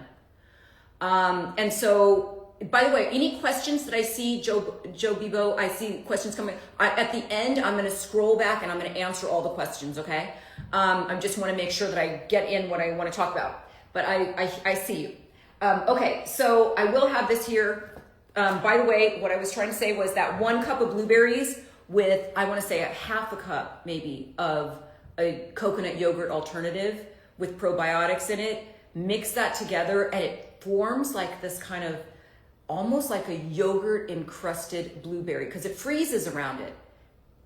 And so, by the way, any questions that I see, Joe Bibo, I see questions coming. At the end, I'm gonna scroll back and I'm gonna answer all the questions, okay? I just wanna make sure that I get in what I wanna talk about. But I see you. Okay, so I will have this here. By the way, what I was trying to say was that 1 cup of blueberries with, I want to say, a half a cup maybe of a coconut yogurt alternative with probiotics in it. Mix that together and it forms like this kind of, almost like a yogurt encrusted blueberry because it freezes around it.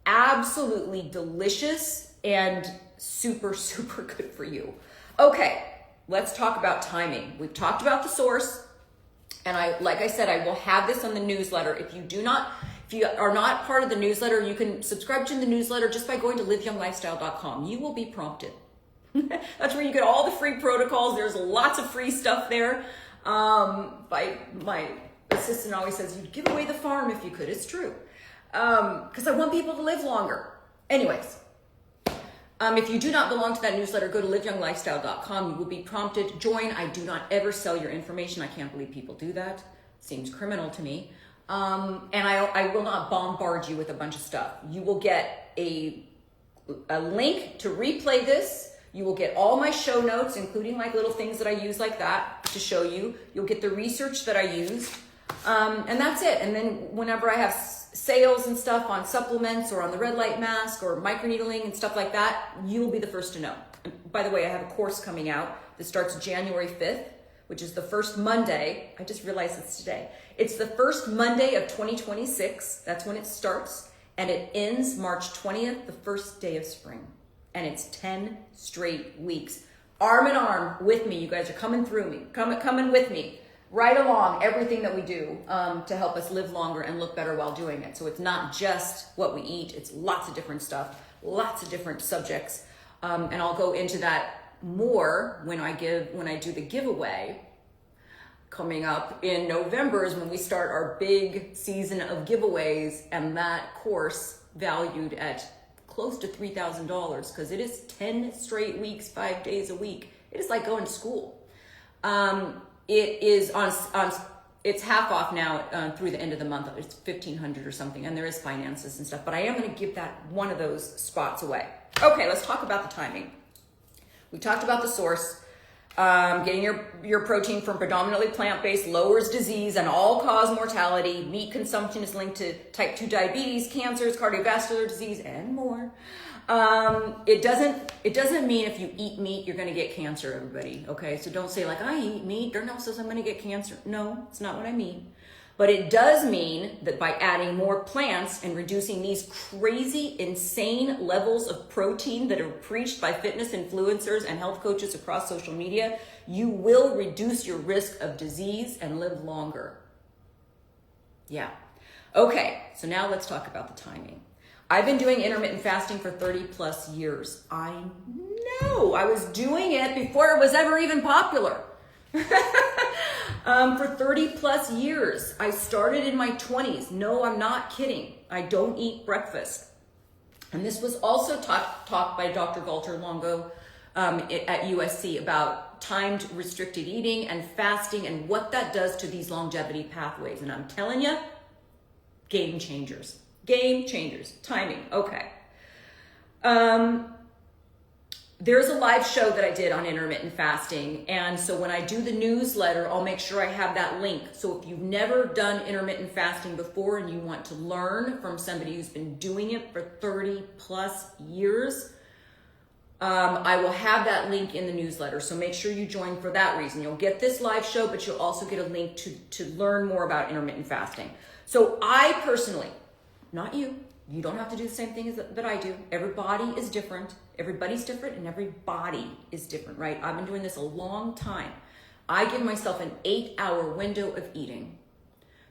Absolutely delicious and super, super good for you. Okay. Let's talk about timing. We've talked about the source, and like I said, I will have this on the newsletter. If you are not part of the newsletter, you can subscribe to the newsletter just by going to liveyounglifestyle.com. You will be prompted. That's where you get all the free protocols. There's lots of free stuff there. My assistant always says, you'd give away the farm if you could. It's true. Because I want people to live longer. Anyways. If you do not belong to that newsletter, go to liveyounglifestyle.com. You will be prompted. Join. I do not ever sell your information. I can't believe people do that. Seems criminal to me. And I will not bombard you with a bunch of stuff. You will get a link to replay this. You will get all my show notes, including like little things that I use like that to show you. You'll get the research that I used. And that's it. And then whenever I have sales and stuff on supplements or on the red light mask or microneedling and stuff like that, you'll be the first to know. And by the way, I have a course coming out that starts January 5th, which is the first Monday. I just realized it's today. It's the first Monday of 2026. That's when it starts. And it ends March 20th, the first day of spring. And it's 10 straight weeks. Arm in arm with me. You guys are coming through me, coming with me. Right along everything that we do to help us live longer and look better while doing it. So it's not just what we eat, it's lots of different stuff, lots of different subjects. And I'll go into that more when I do the giveaway. Coming up in November is when we start our big season of giveaways, and that course valued at close to $3,000 because it is 10 straight weeks, 5 days a week. It is like going to school. It is it's half off now through the end of the month. It's $1,500 or something, and there is finances and stuff, but I am going to give that one of those spots away. Okay, let's talk about the timing. We talked about the source. Getting your protein from predominantly plant-based lowers disease and all-cause mortality. Meat consumption is linked to type 2 diabetes, cancers, cardiovascular disease, and more. It doesn't mean if you eat meat, you're going to get cancer, everybody. Okay. So don't say like, I eat meat, there no says I'm going to get cancer. No, it's not what I mean. But it does mean that by adding more plants and reducing these crazy, insane levels of protein that are preached by fitness influencers and health coaches across social media, you will reduce your risk of disease and live longer. Yeah. Okay. So now let's talk about the timing. I've been doing intermittent fasting for 30 plus years. I know. I was doing it before it was ever even popular. For 30 plus years. I started in my 20s. No, I'm not kidding. I don't eat breakfast. And this was also taught by Dr. Walter Longo at USC about timed restricted eating and fasting and what that does to these longevity pathways. And I'm telling you, game changers. Game changers. Timing. Okay. There's a live show that I did on intermittent fasting. And so when I do the newsletter, I'll make sure I have that link. So if you've never done intermittent fasting before and you want to learn from somebody who's been doing it for 30 plus years, I will have that link in the newsletter. So make sure you join for that reason. You'll get this live show, but you'll also get a link to learn more about intermittent fasting. So I personally, not you, you don't have to do the same thing that I do. Everybody is different. Everybody's different and every body is different, right? I've been doing this a long time. I give myself an 8-hour window of eating.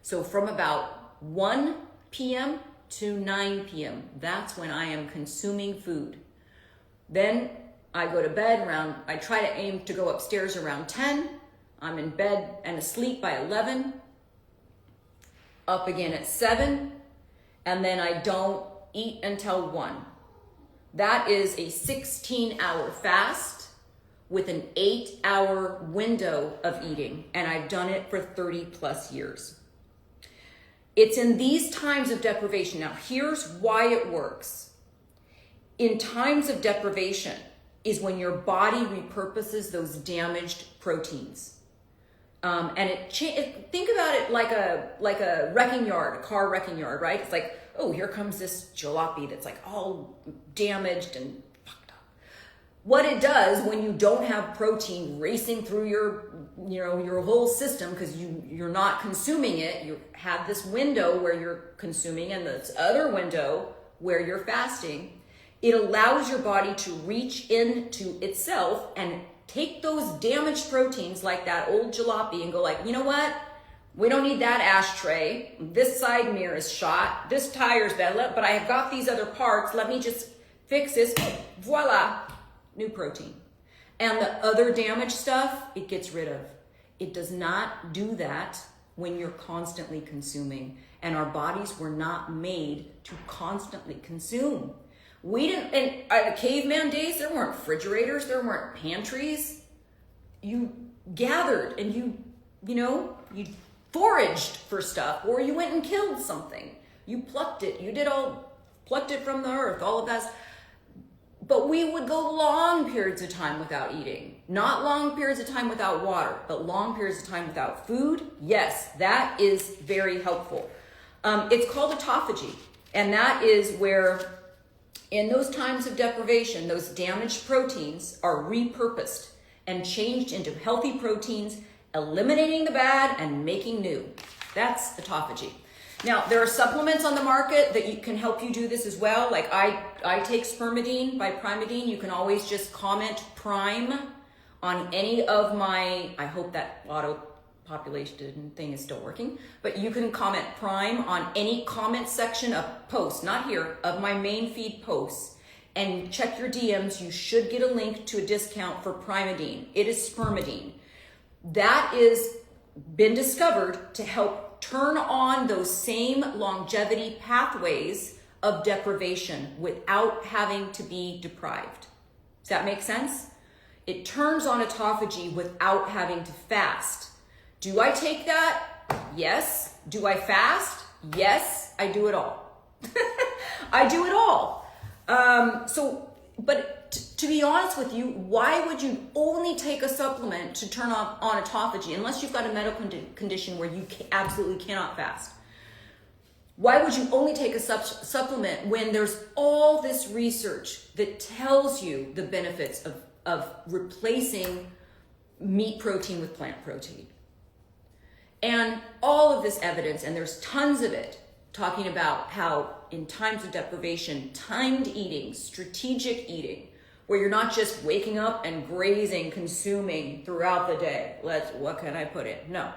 So from about 1 p.m. to 9 p.m., that's when I am consuming food. Then I go to bed I try to aim to go upstairs around 10. I'm in bed and asleep by 11. Up again at 7. And then I don't eat until 1. That is a 16-hour fast with an 8-hour window of eating. And I've done it for 30 plus years. It's in these times of deprivation. Now, here's why it works. In times of deprivation is when your body repurposes those damaged proteins. And think about it like a wrecking yard, a car wrecking yard, right? It's like, oh, here comes this jalopy that's like all damaged and fucked up. What it does when you don't have protein racing through your whole system because you're not consuming it, you have this window where you're consuming and this other window where you're fasting. It allows your body to reach into itself and take those damaged proteins like that old jalopy and go like, you know what? We don't need that ashtray. This side mirror is shot. This tire's bad, but I have got these other parts. Let me just fix this. Voila, new protein. And the other damaged stuff, it gets rid of. It does not do that when you're constantly consuming. And our bodies were not made to constantly consume. We didn't, in caveman days, there weren't refrigerators, there weren't pantries. You gathered and you foraged for stuff, or you went and killed something. You plucked it, plucked it from the earth, all of that. But we would go long periods of time without eating. Not long periods of time without water, but long periods of time without food. Yes, that is very helpful. It's called autophagy, and that is where in those times of deprivation, those damaged proteins are repurposed and changed into healthy proteins, eliminating the bad and making new. That's autophagy. Now, there are supplements on the market that can help you do this as well. Like I take spermidine by Primadine. You can always just comment Prime on any of my, I hope that auto population thing is still working, but you can comment Prime on any comment section of posts, not here, of my main feed posts, and check your DMs. You should get a link to a discount for Primadine. It is spermidine. That is been discovered to help turn on those same longevity pathways of deprivation without having to be deprived. Does that make sense? It turns on autophagy without having to fast. Do I take that? Yes. Do I fast? Yes. I do it all. I do it all. But to be honest with you, why would you only take a supplement to turn on autophagy unless you've got a medical condition where you absolutely cannot fast? Why would you only take a supplement when there's all this research that tells you the benefits of replacing meat protein with plant protein? And all of this evidence, and there's tons of it, talking about how in times of deprivation, timed eating, strategic eating, where you're not just waking up and grazing, consuming throughout the day. What can I put in? No.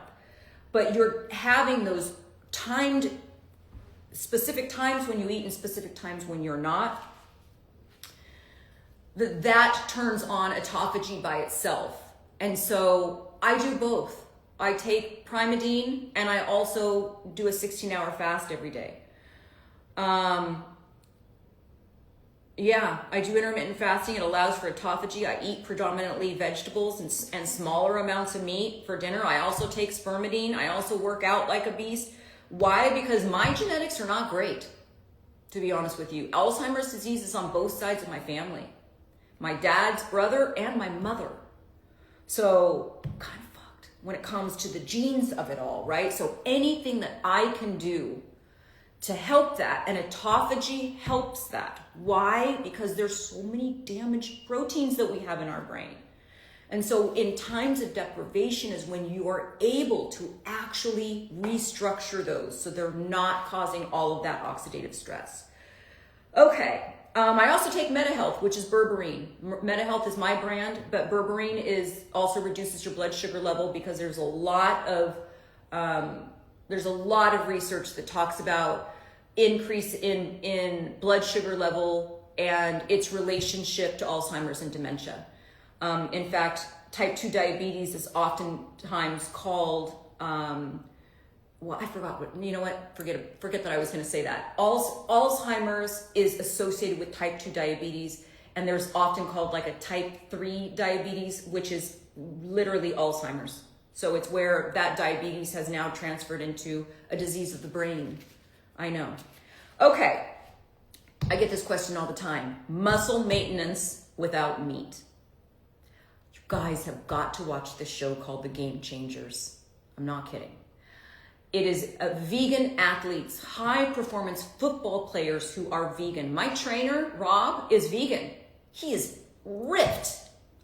But you're having those timed, specific times when you eat and specific times when you're not. That turns on autophagy by itself. And so I do both. I take Primadine and I also do a 16-hour fast every day. Yeah, I do intermittent fasting. It allows for autophagy. I eat predominantly vegetables and smaller amounts of meat for dinner. I also take spermidine. I also work out like a beast. Why? Because my genetics are not great, to be honest with you. Alzheimer's disease is on both sides of my family. My dad's brother and my mother. So kind of fucked when it comes to the genes of it all, right? So anything that I can do to help that, and autophagy helps that. Why? Because there's so many damaged proteins that we have in our brain. And so in times of deprivation is when you are able to actually restructure those so they're not causing all of that oxidative stress. Okay, I also take MetaHealth, which is berberine. MetaHealth is my brand, but berberine also reduces your blood sugar level because there's a lot of research that talks about increase in blood sugar level and its relationship to Alzheimer's and dementia. In fact, type 2 diabetes is oftentimes called, I forgot what, you know what, forget that I was gonna say that. Alzheimer's is associated with type 2 diabetes, and there's often called like a type 3 diabetes, which is literally Alzheimer's. So it's where that diabetes has now transferred into a disease of the brain. I know. Okay, I get this question all the time. Muscle maintenance without meat. You guys have got to watch this show called The Game Changers. I'm not kidding. It is a vegan athletes, high performance football players who are vegan. My trainer, Rob, is vegan. He is ripped.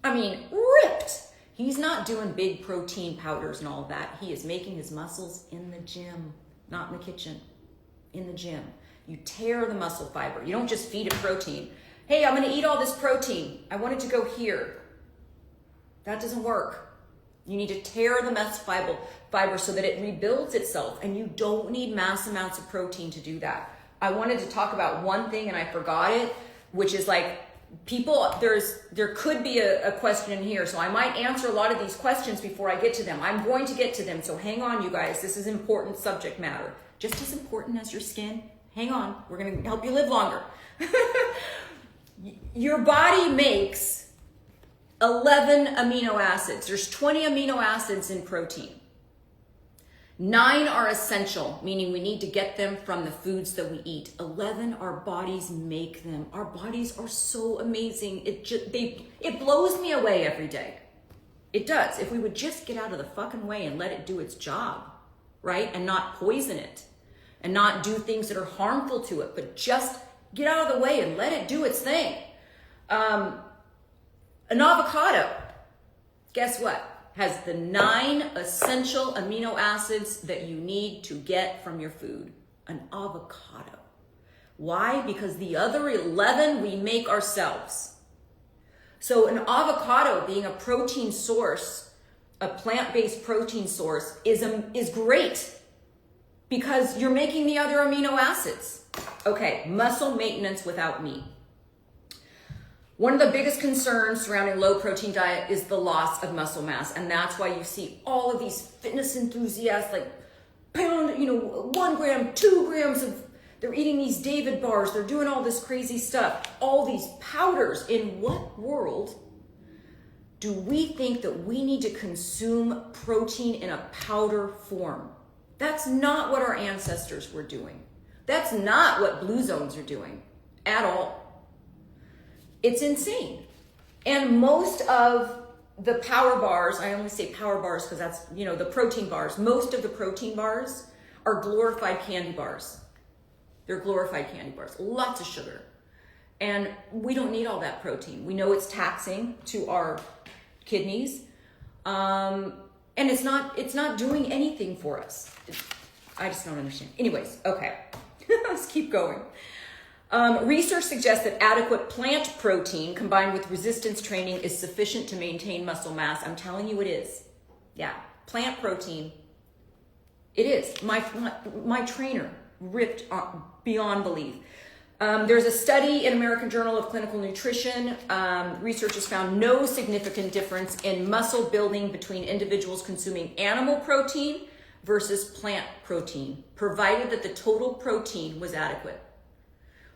I mean, ripped. He's not doing big protein powders and all of that. He is making his muscles in the gym, not in the kitchen, in the gym. You tear the muscle fiber. You don't just feed it protein. Hey, I'm gonna eat all this protein. I want it to go here. That doesn't work. You need to tear the muscle fiber so that it rebuilds itself, and you don't need mass amounts of protein to do that. I wanted to talk about one thing and I forgot it, which is like people, there could be a question in here, so I might answer a lot of these questions before I get to them. I'm going to get to them, so hang on, you guys. This is important subject matter. Just as important as your skin. Hang on, we're gonna help you live longer. Your body makes 11 amino acids. There's 20 amino acids in protein. 9 are essential, meaning we need to get them from the foods that we eat. 11, our bodies make them. Our bodies are so amazing. It blows me away every day. It does. If we would just get out of the fucking way and let it do its job, right? And not poison it and not do things that are harmful to it, but just get out of the way and let it do its thing. An avocado, guess what? Has the 9 essential amino acids that you need to get from your food. An avocado. Why? Because the other 11 we make ourselves. So an avocado being a protein source, a plant-based protein source, is great because you're making the other amino acids. Okay, muscle maintenance without meat. One of the biggest concerns surrounding low protein diet is the loss of muscle mass. And that's why you see all of these fitness enthusiasts like 1 gram, 2 grams of, they're eating these David bars. They're doing all this crazy stuff, all these powders. In what world do we think that we need to consume protein in a powder form? That's not what our ancestors were doing. That's not what Blue Zones are doing at all. It's insane. And most of the power bars, I only say power bars because that's, the protein bars, most of the protein bars are glorified candy bars. They're glorified candy bars, lots of sugar. And we don't need all that protein. We know it's taxing to our kidneys. And it's not doing anything for us. I just don't understand. Anyways, okay, let's keep going. Research suggests that adequate plant protein combined with resistance training is sufficient to maintain muscle mass. I'm telling you it is. Yeah, plant protein, it is. My trainer ripped beyond belief. There's a study in American Journal of Clinical Nutrition. Researchers found no significant difference in muscle building between individuals consuming animal protein versus plant protein, provided that the total protein was adequate.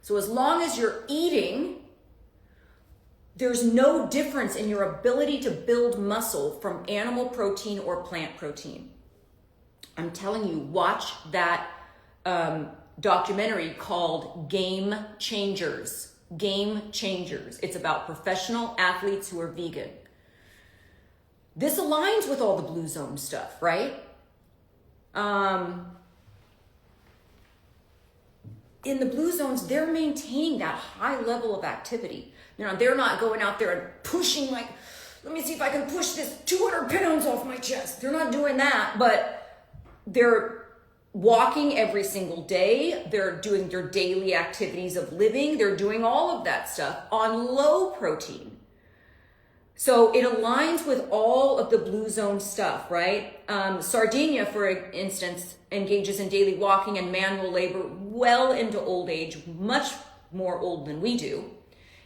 So as long as you're eating there's no difference in your ability to build muscle from animal protein or plant protein. I'm telling you, watch that documentary called Game Changers. Game Changers. It's about professional athletes who are vegan. This aligns with all the blue zone stuff, right? In the blue zones, they're maintaining that high level of activity. You know, they're not going out there and pushing like, let me see if I can push this 200 pounds off my chest. They're not doing that, but they're walking every single day. They're doing their daily activities of living. They're doing all of that stuff on low protein. So it aligns with all of the blue zone stuff, right? Sardinia, for instance, engages in daily walking and manual labor well into old age, much more old than we do.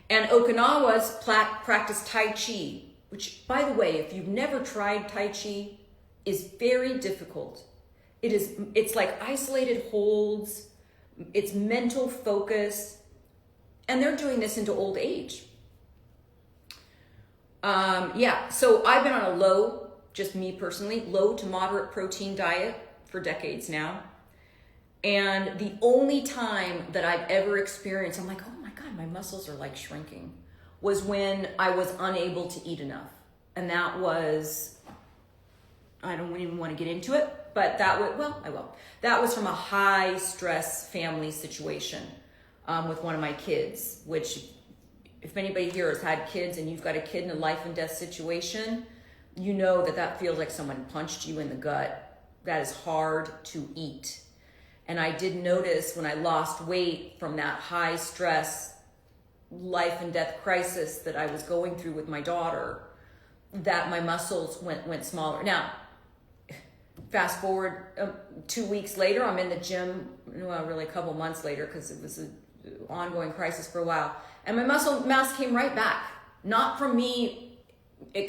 And Okinawa's practice Tai Chi, which, by the way, if you've never tried Tai Chi, is very difficult. It's like isolated holds, it's mental focus, and they're doing this into old age. So I've been on a low, just me personally, low to moderate protein diet for decades now. And the only time that I've ever experienced, I'm like, oh my God, my muscles are like shrinking, was when I was unable to eat enough. And that was, I don't even want to get into it, but that was, well, I will. That was from a high stress family situation with one of my kids, which if anybody here has had kids and you've got a kid in a life and death situation, you know that feels like someone punched you in the gut. That is hard to eat. And I did notice when I lost weight from that high stress life and death crisis that I was going through with my daughter, that my muscles went smaller. Now, fast forward 2 weeks later, I'm in the gym, well, really a couple months later, because it was an ongoing crisis for a while. And my muscle mass came right back. Not from me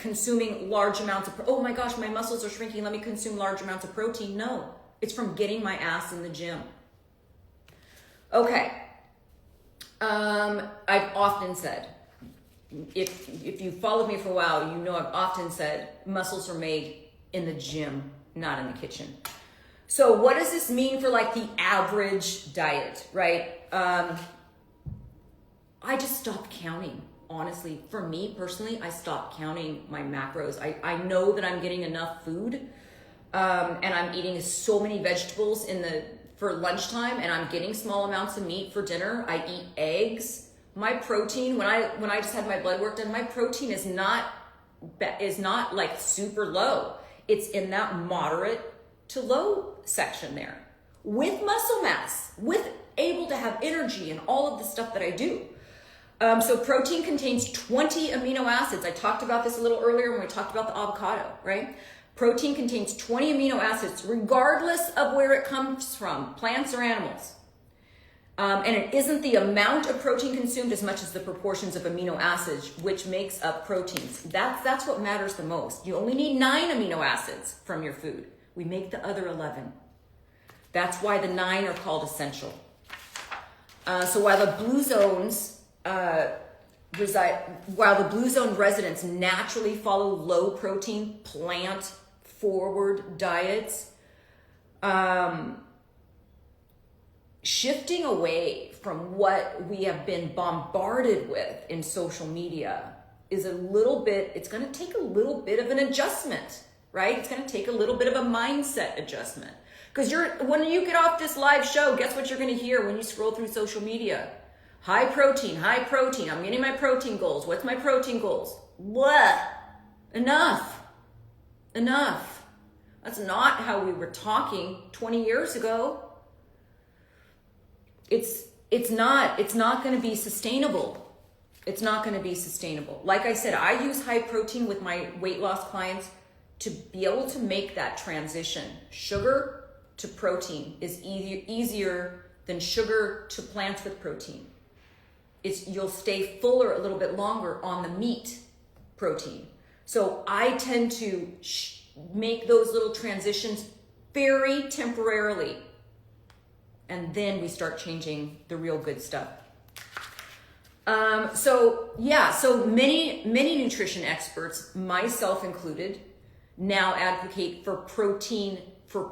consuming large amounts of, oh my gosh, my muscles are shrinking, let me consume large amounts of protein. No, it's from getting my ass in the gym. Okay. I've often said, if you followed me for a while, you know I've often said muscles are made in the gym, not in the kitchen. So what does this mean for like the average diet, right? I just stopped counting. Honestly, for me personally, I stopped counting my macros. I know that I'm getting enough food, and I'm eating so many vegetables for lunchtime, and I'm getting small amounts of meat for dinner. I eat eggs. My protein, when I just had my blood work done, my protein is not like super low. It's in that moderate to low section there, with muscle mass, with able to have energy and all of the stuff that I do. So protein contains 20 amino acids. I talked about this a little earlier when we talked about the avocado, right? Protein contains 20 amino acids, regardless of where it comes from, plants or animals. And it isn't the amount of protein consumed as much as the proportions of amino acids, which makes up proteins. That's what matters the most. You only need 9 amino acids from your food. We make the other 11. That's why the 9 are called essential. So while the blue zone residents naturally follow low protein, plant forward diets, shifting away from what we have been bombarded with in social media is it's going to take a little bit of an adjustment, right? It's going to take a little bit of a mindset adjustment. Because when you get off this live show, guess what you're going to hear when you scroll through social media? High protein. I'm getting my protein goals. What's my protein goals? What? Enough. That's not how we were talking 20 years ago. It's not going to be sustainable. It's not going to be sustainable. Like I said, I use high protein with my weight loss clients to be able to make that transition. Sugar to protein is easier than sugar to plants with protein. You'll stay fuller a little bit longer on the meat protein. So I tend to make those little transitions very temporarily. And then we start changing the real good stuff. So many nutrition experts, myself included, now advocate for protein. Oh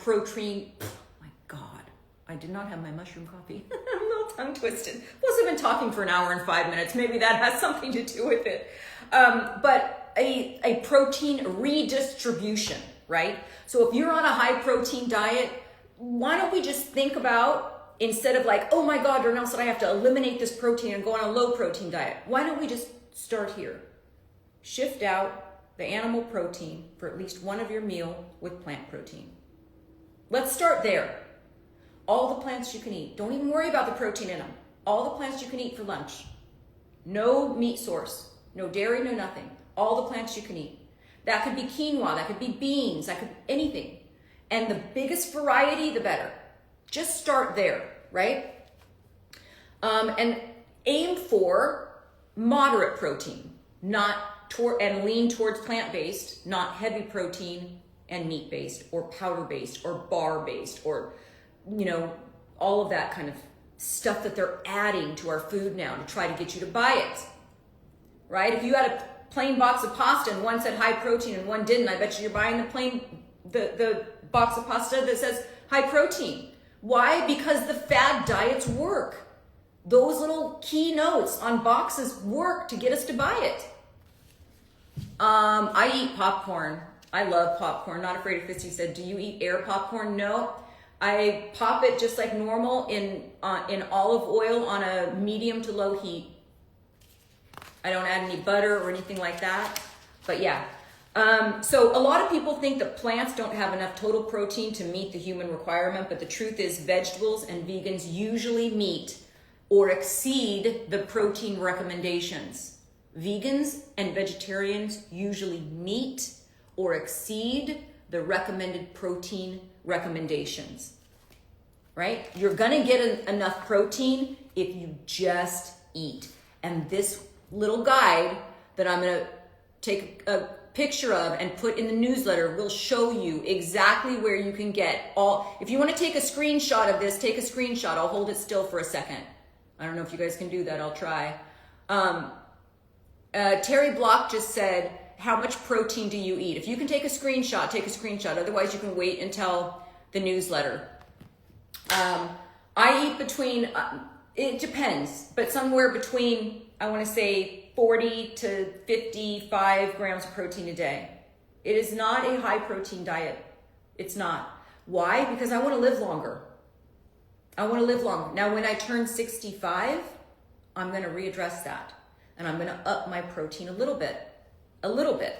my God, I did not have my mushroom coffee. I'm a little tongue twisted. Plus, I've been talking for an hour and 5 minutes. Maybe that has something to do with it. But a protein redistribution, right? So if you're on a high protein diet, why don't we just think about, instead of like, oh my God, or else that I have to eliminate this protein and go on a low protein diet, why don't we just start here? Shift out the animal protein for at least one of your meal with plant protein. Let's start there. All the plants you can eat. Don't even worry about the protein in them. All the plants you can eat for lunch. No meat source, no dairy, no nothing. All the plants you can eat. That could be quinoa, that could be beans, that could be anything. And the biggest variety, the better. Just start there, right? And aim for moderate protein, and lean towards plant-based, not heavy protein and meat-based or powder-based or bar-based or, all of that kind of stuff that they're adding to our food now to try to get you to buy it, right? If you had a plain box of pasta and one said high protein and one didn't, I bet you're buying the box of pasta that says high protein. Why? Because the fad diets work. Those little key notes on boxes work to get us to buy it. I eat popcorn. I love popcorn. Not Afraid of Fisty said, do you eat air popcorn? No. I pop it just like normal in olive oil on a medium to low heat. I don't add any butter or anything like that. But yeah. So a lot of people think that plants don't have enough total protein to meet the human requirement, but the truth is vegetables and vegans usually meet or exceed the protein recommendations. Vegans and vegetarians usually meet or exceed the recommended protein recommendations, right? You're gonna get enough protein if you just eat. And this little guide that I'm gonna take a picture of and put in the newsletter will show you exactly where you can get all. If you want to take a screenshot of this, take a screenshot. I'll hold it still for a second. I don't know if you guys can do that. I'll try. Terry Block just said, how much protein do you eat? If you can take a screenshot, take a screenshot. Otherwise, you can wait until the newsletter. I eat between, it depends, but somewhere between, I want to say 40 to 55 grams of protein a day. It is not a high protein diet. It's not. Why? Because I want to live longer. I want to live longer. Now, when I turn 65, I'm going to readdress that. And I'm going to up my protein a little bit. A little bit.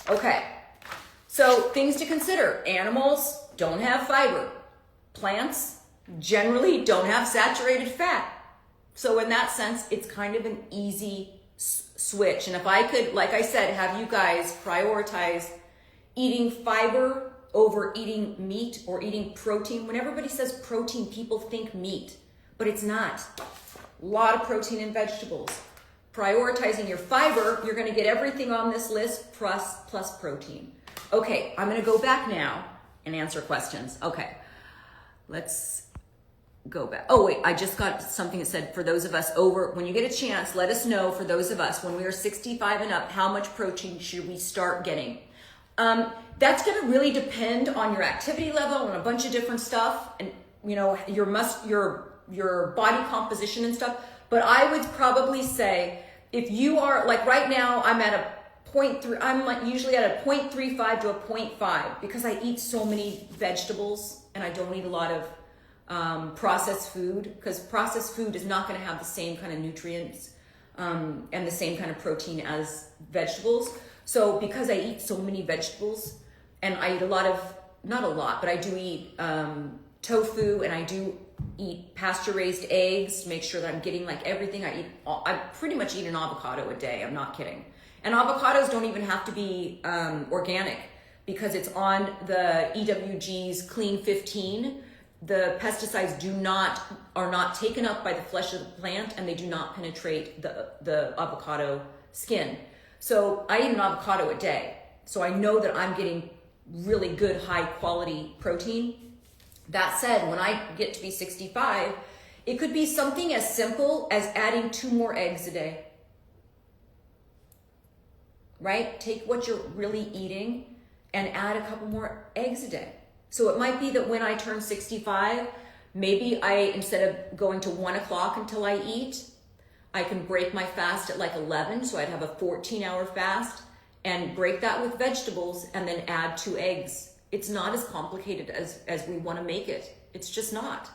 Okay. So things to consider. Animals don't have fiber. Plants generally don't have saturated fat. So in that sense, it's kind of an easy switch. And if I could, like I said, have you guys prioritize eating fiber over eating meat or eating protein. When everybody says protein, people think meat, but it's not. A lot of protein in vegetables. Prioritizing your fiber, you're going to get everything on this list plus protein. Okay, I'm going to go back now and answer questions. Okay, let's go back. Oh wait, I just got something that said for those of us over, when you get a chance, let us know for those of us when we are 65 and up, how much protein should we start getting? That's going to really depend on your activity level and a bunch of different stuff, and you know your body composition and stuff. But I would probably say if you are like right now, I'm at a 0.3. I'm like usually at a 0.35 to a 0.5 because I eat so many vegetables and I don't eat a lot of processed food, because processed food is not going to have the same kind of nutrients and the same kind of protein as vegetables. So because I eat so many vegetables and I eat a lot of, not a lot, but I do eat tofu and I do eat pasture-raised eggs to make sure that I'm getting like everything. I pretty much eat an avocado a day. I'm not kidding. And avocados don't even have to be organic because it's on the EWG's Clean 15. The pesticides are not taken up by the flesh of the plant, and they do not penetrate the avocado skin. So I eat an avocado a day. So I know that I'm getting really good high quality protein. That said, when I get to be 65, It could be something as simple as adding 2 more eggs a day. Right? Take what you're really eating and add a couple more eggs a day. So it might be that when I turn 65, maybe instead of going to 1 o'clock until I eat, I can break my fast at like 11. So I'd have a 14-hour fast and break that with vegetables and then add 2 eggs. It's not as complicated as we want to make it. It's just not.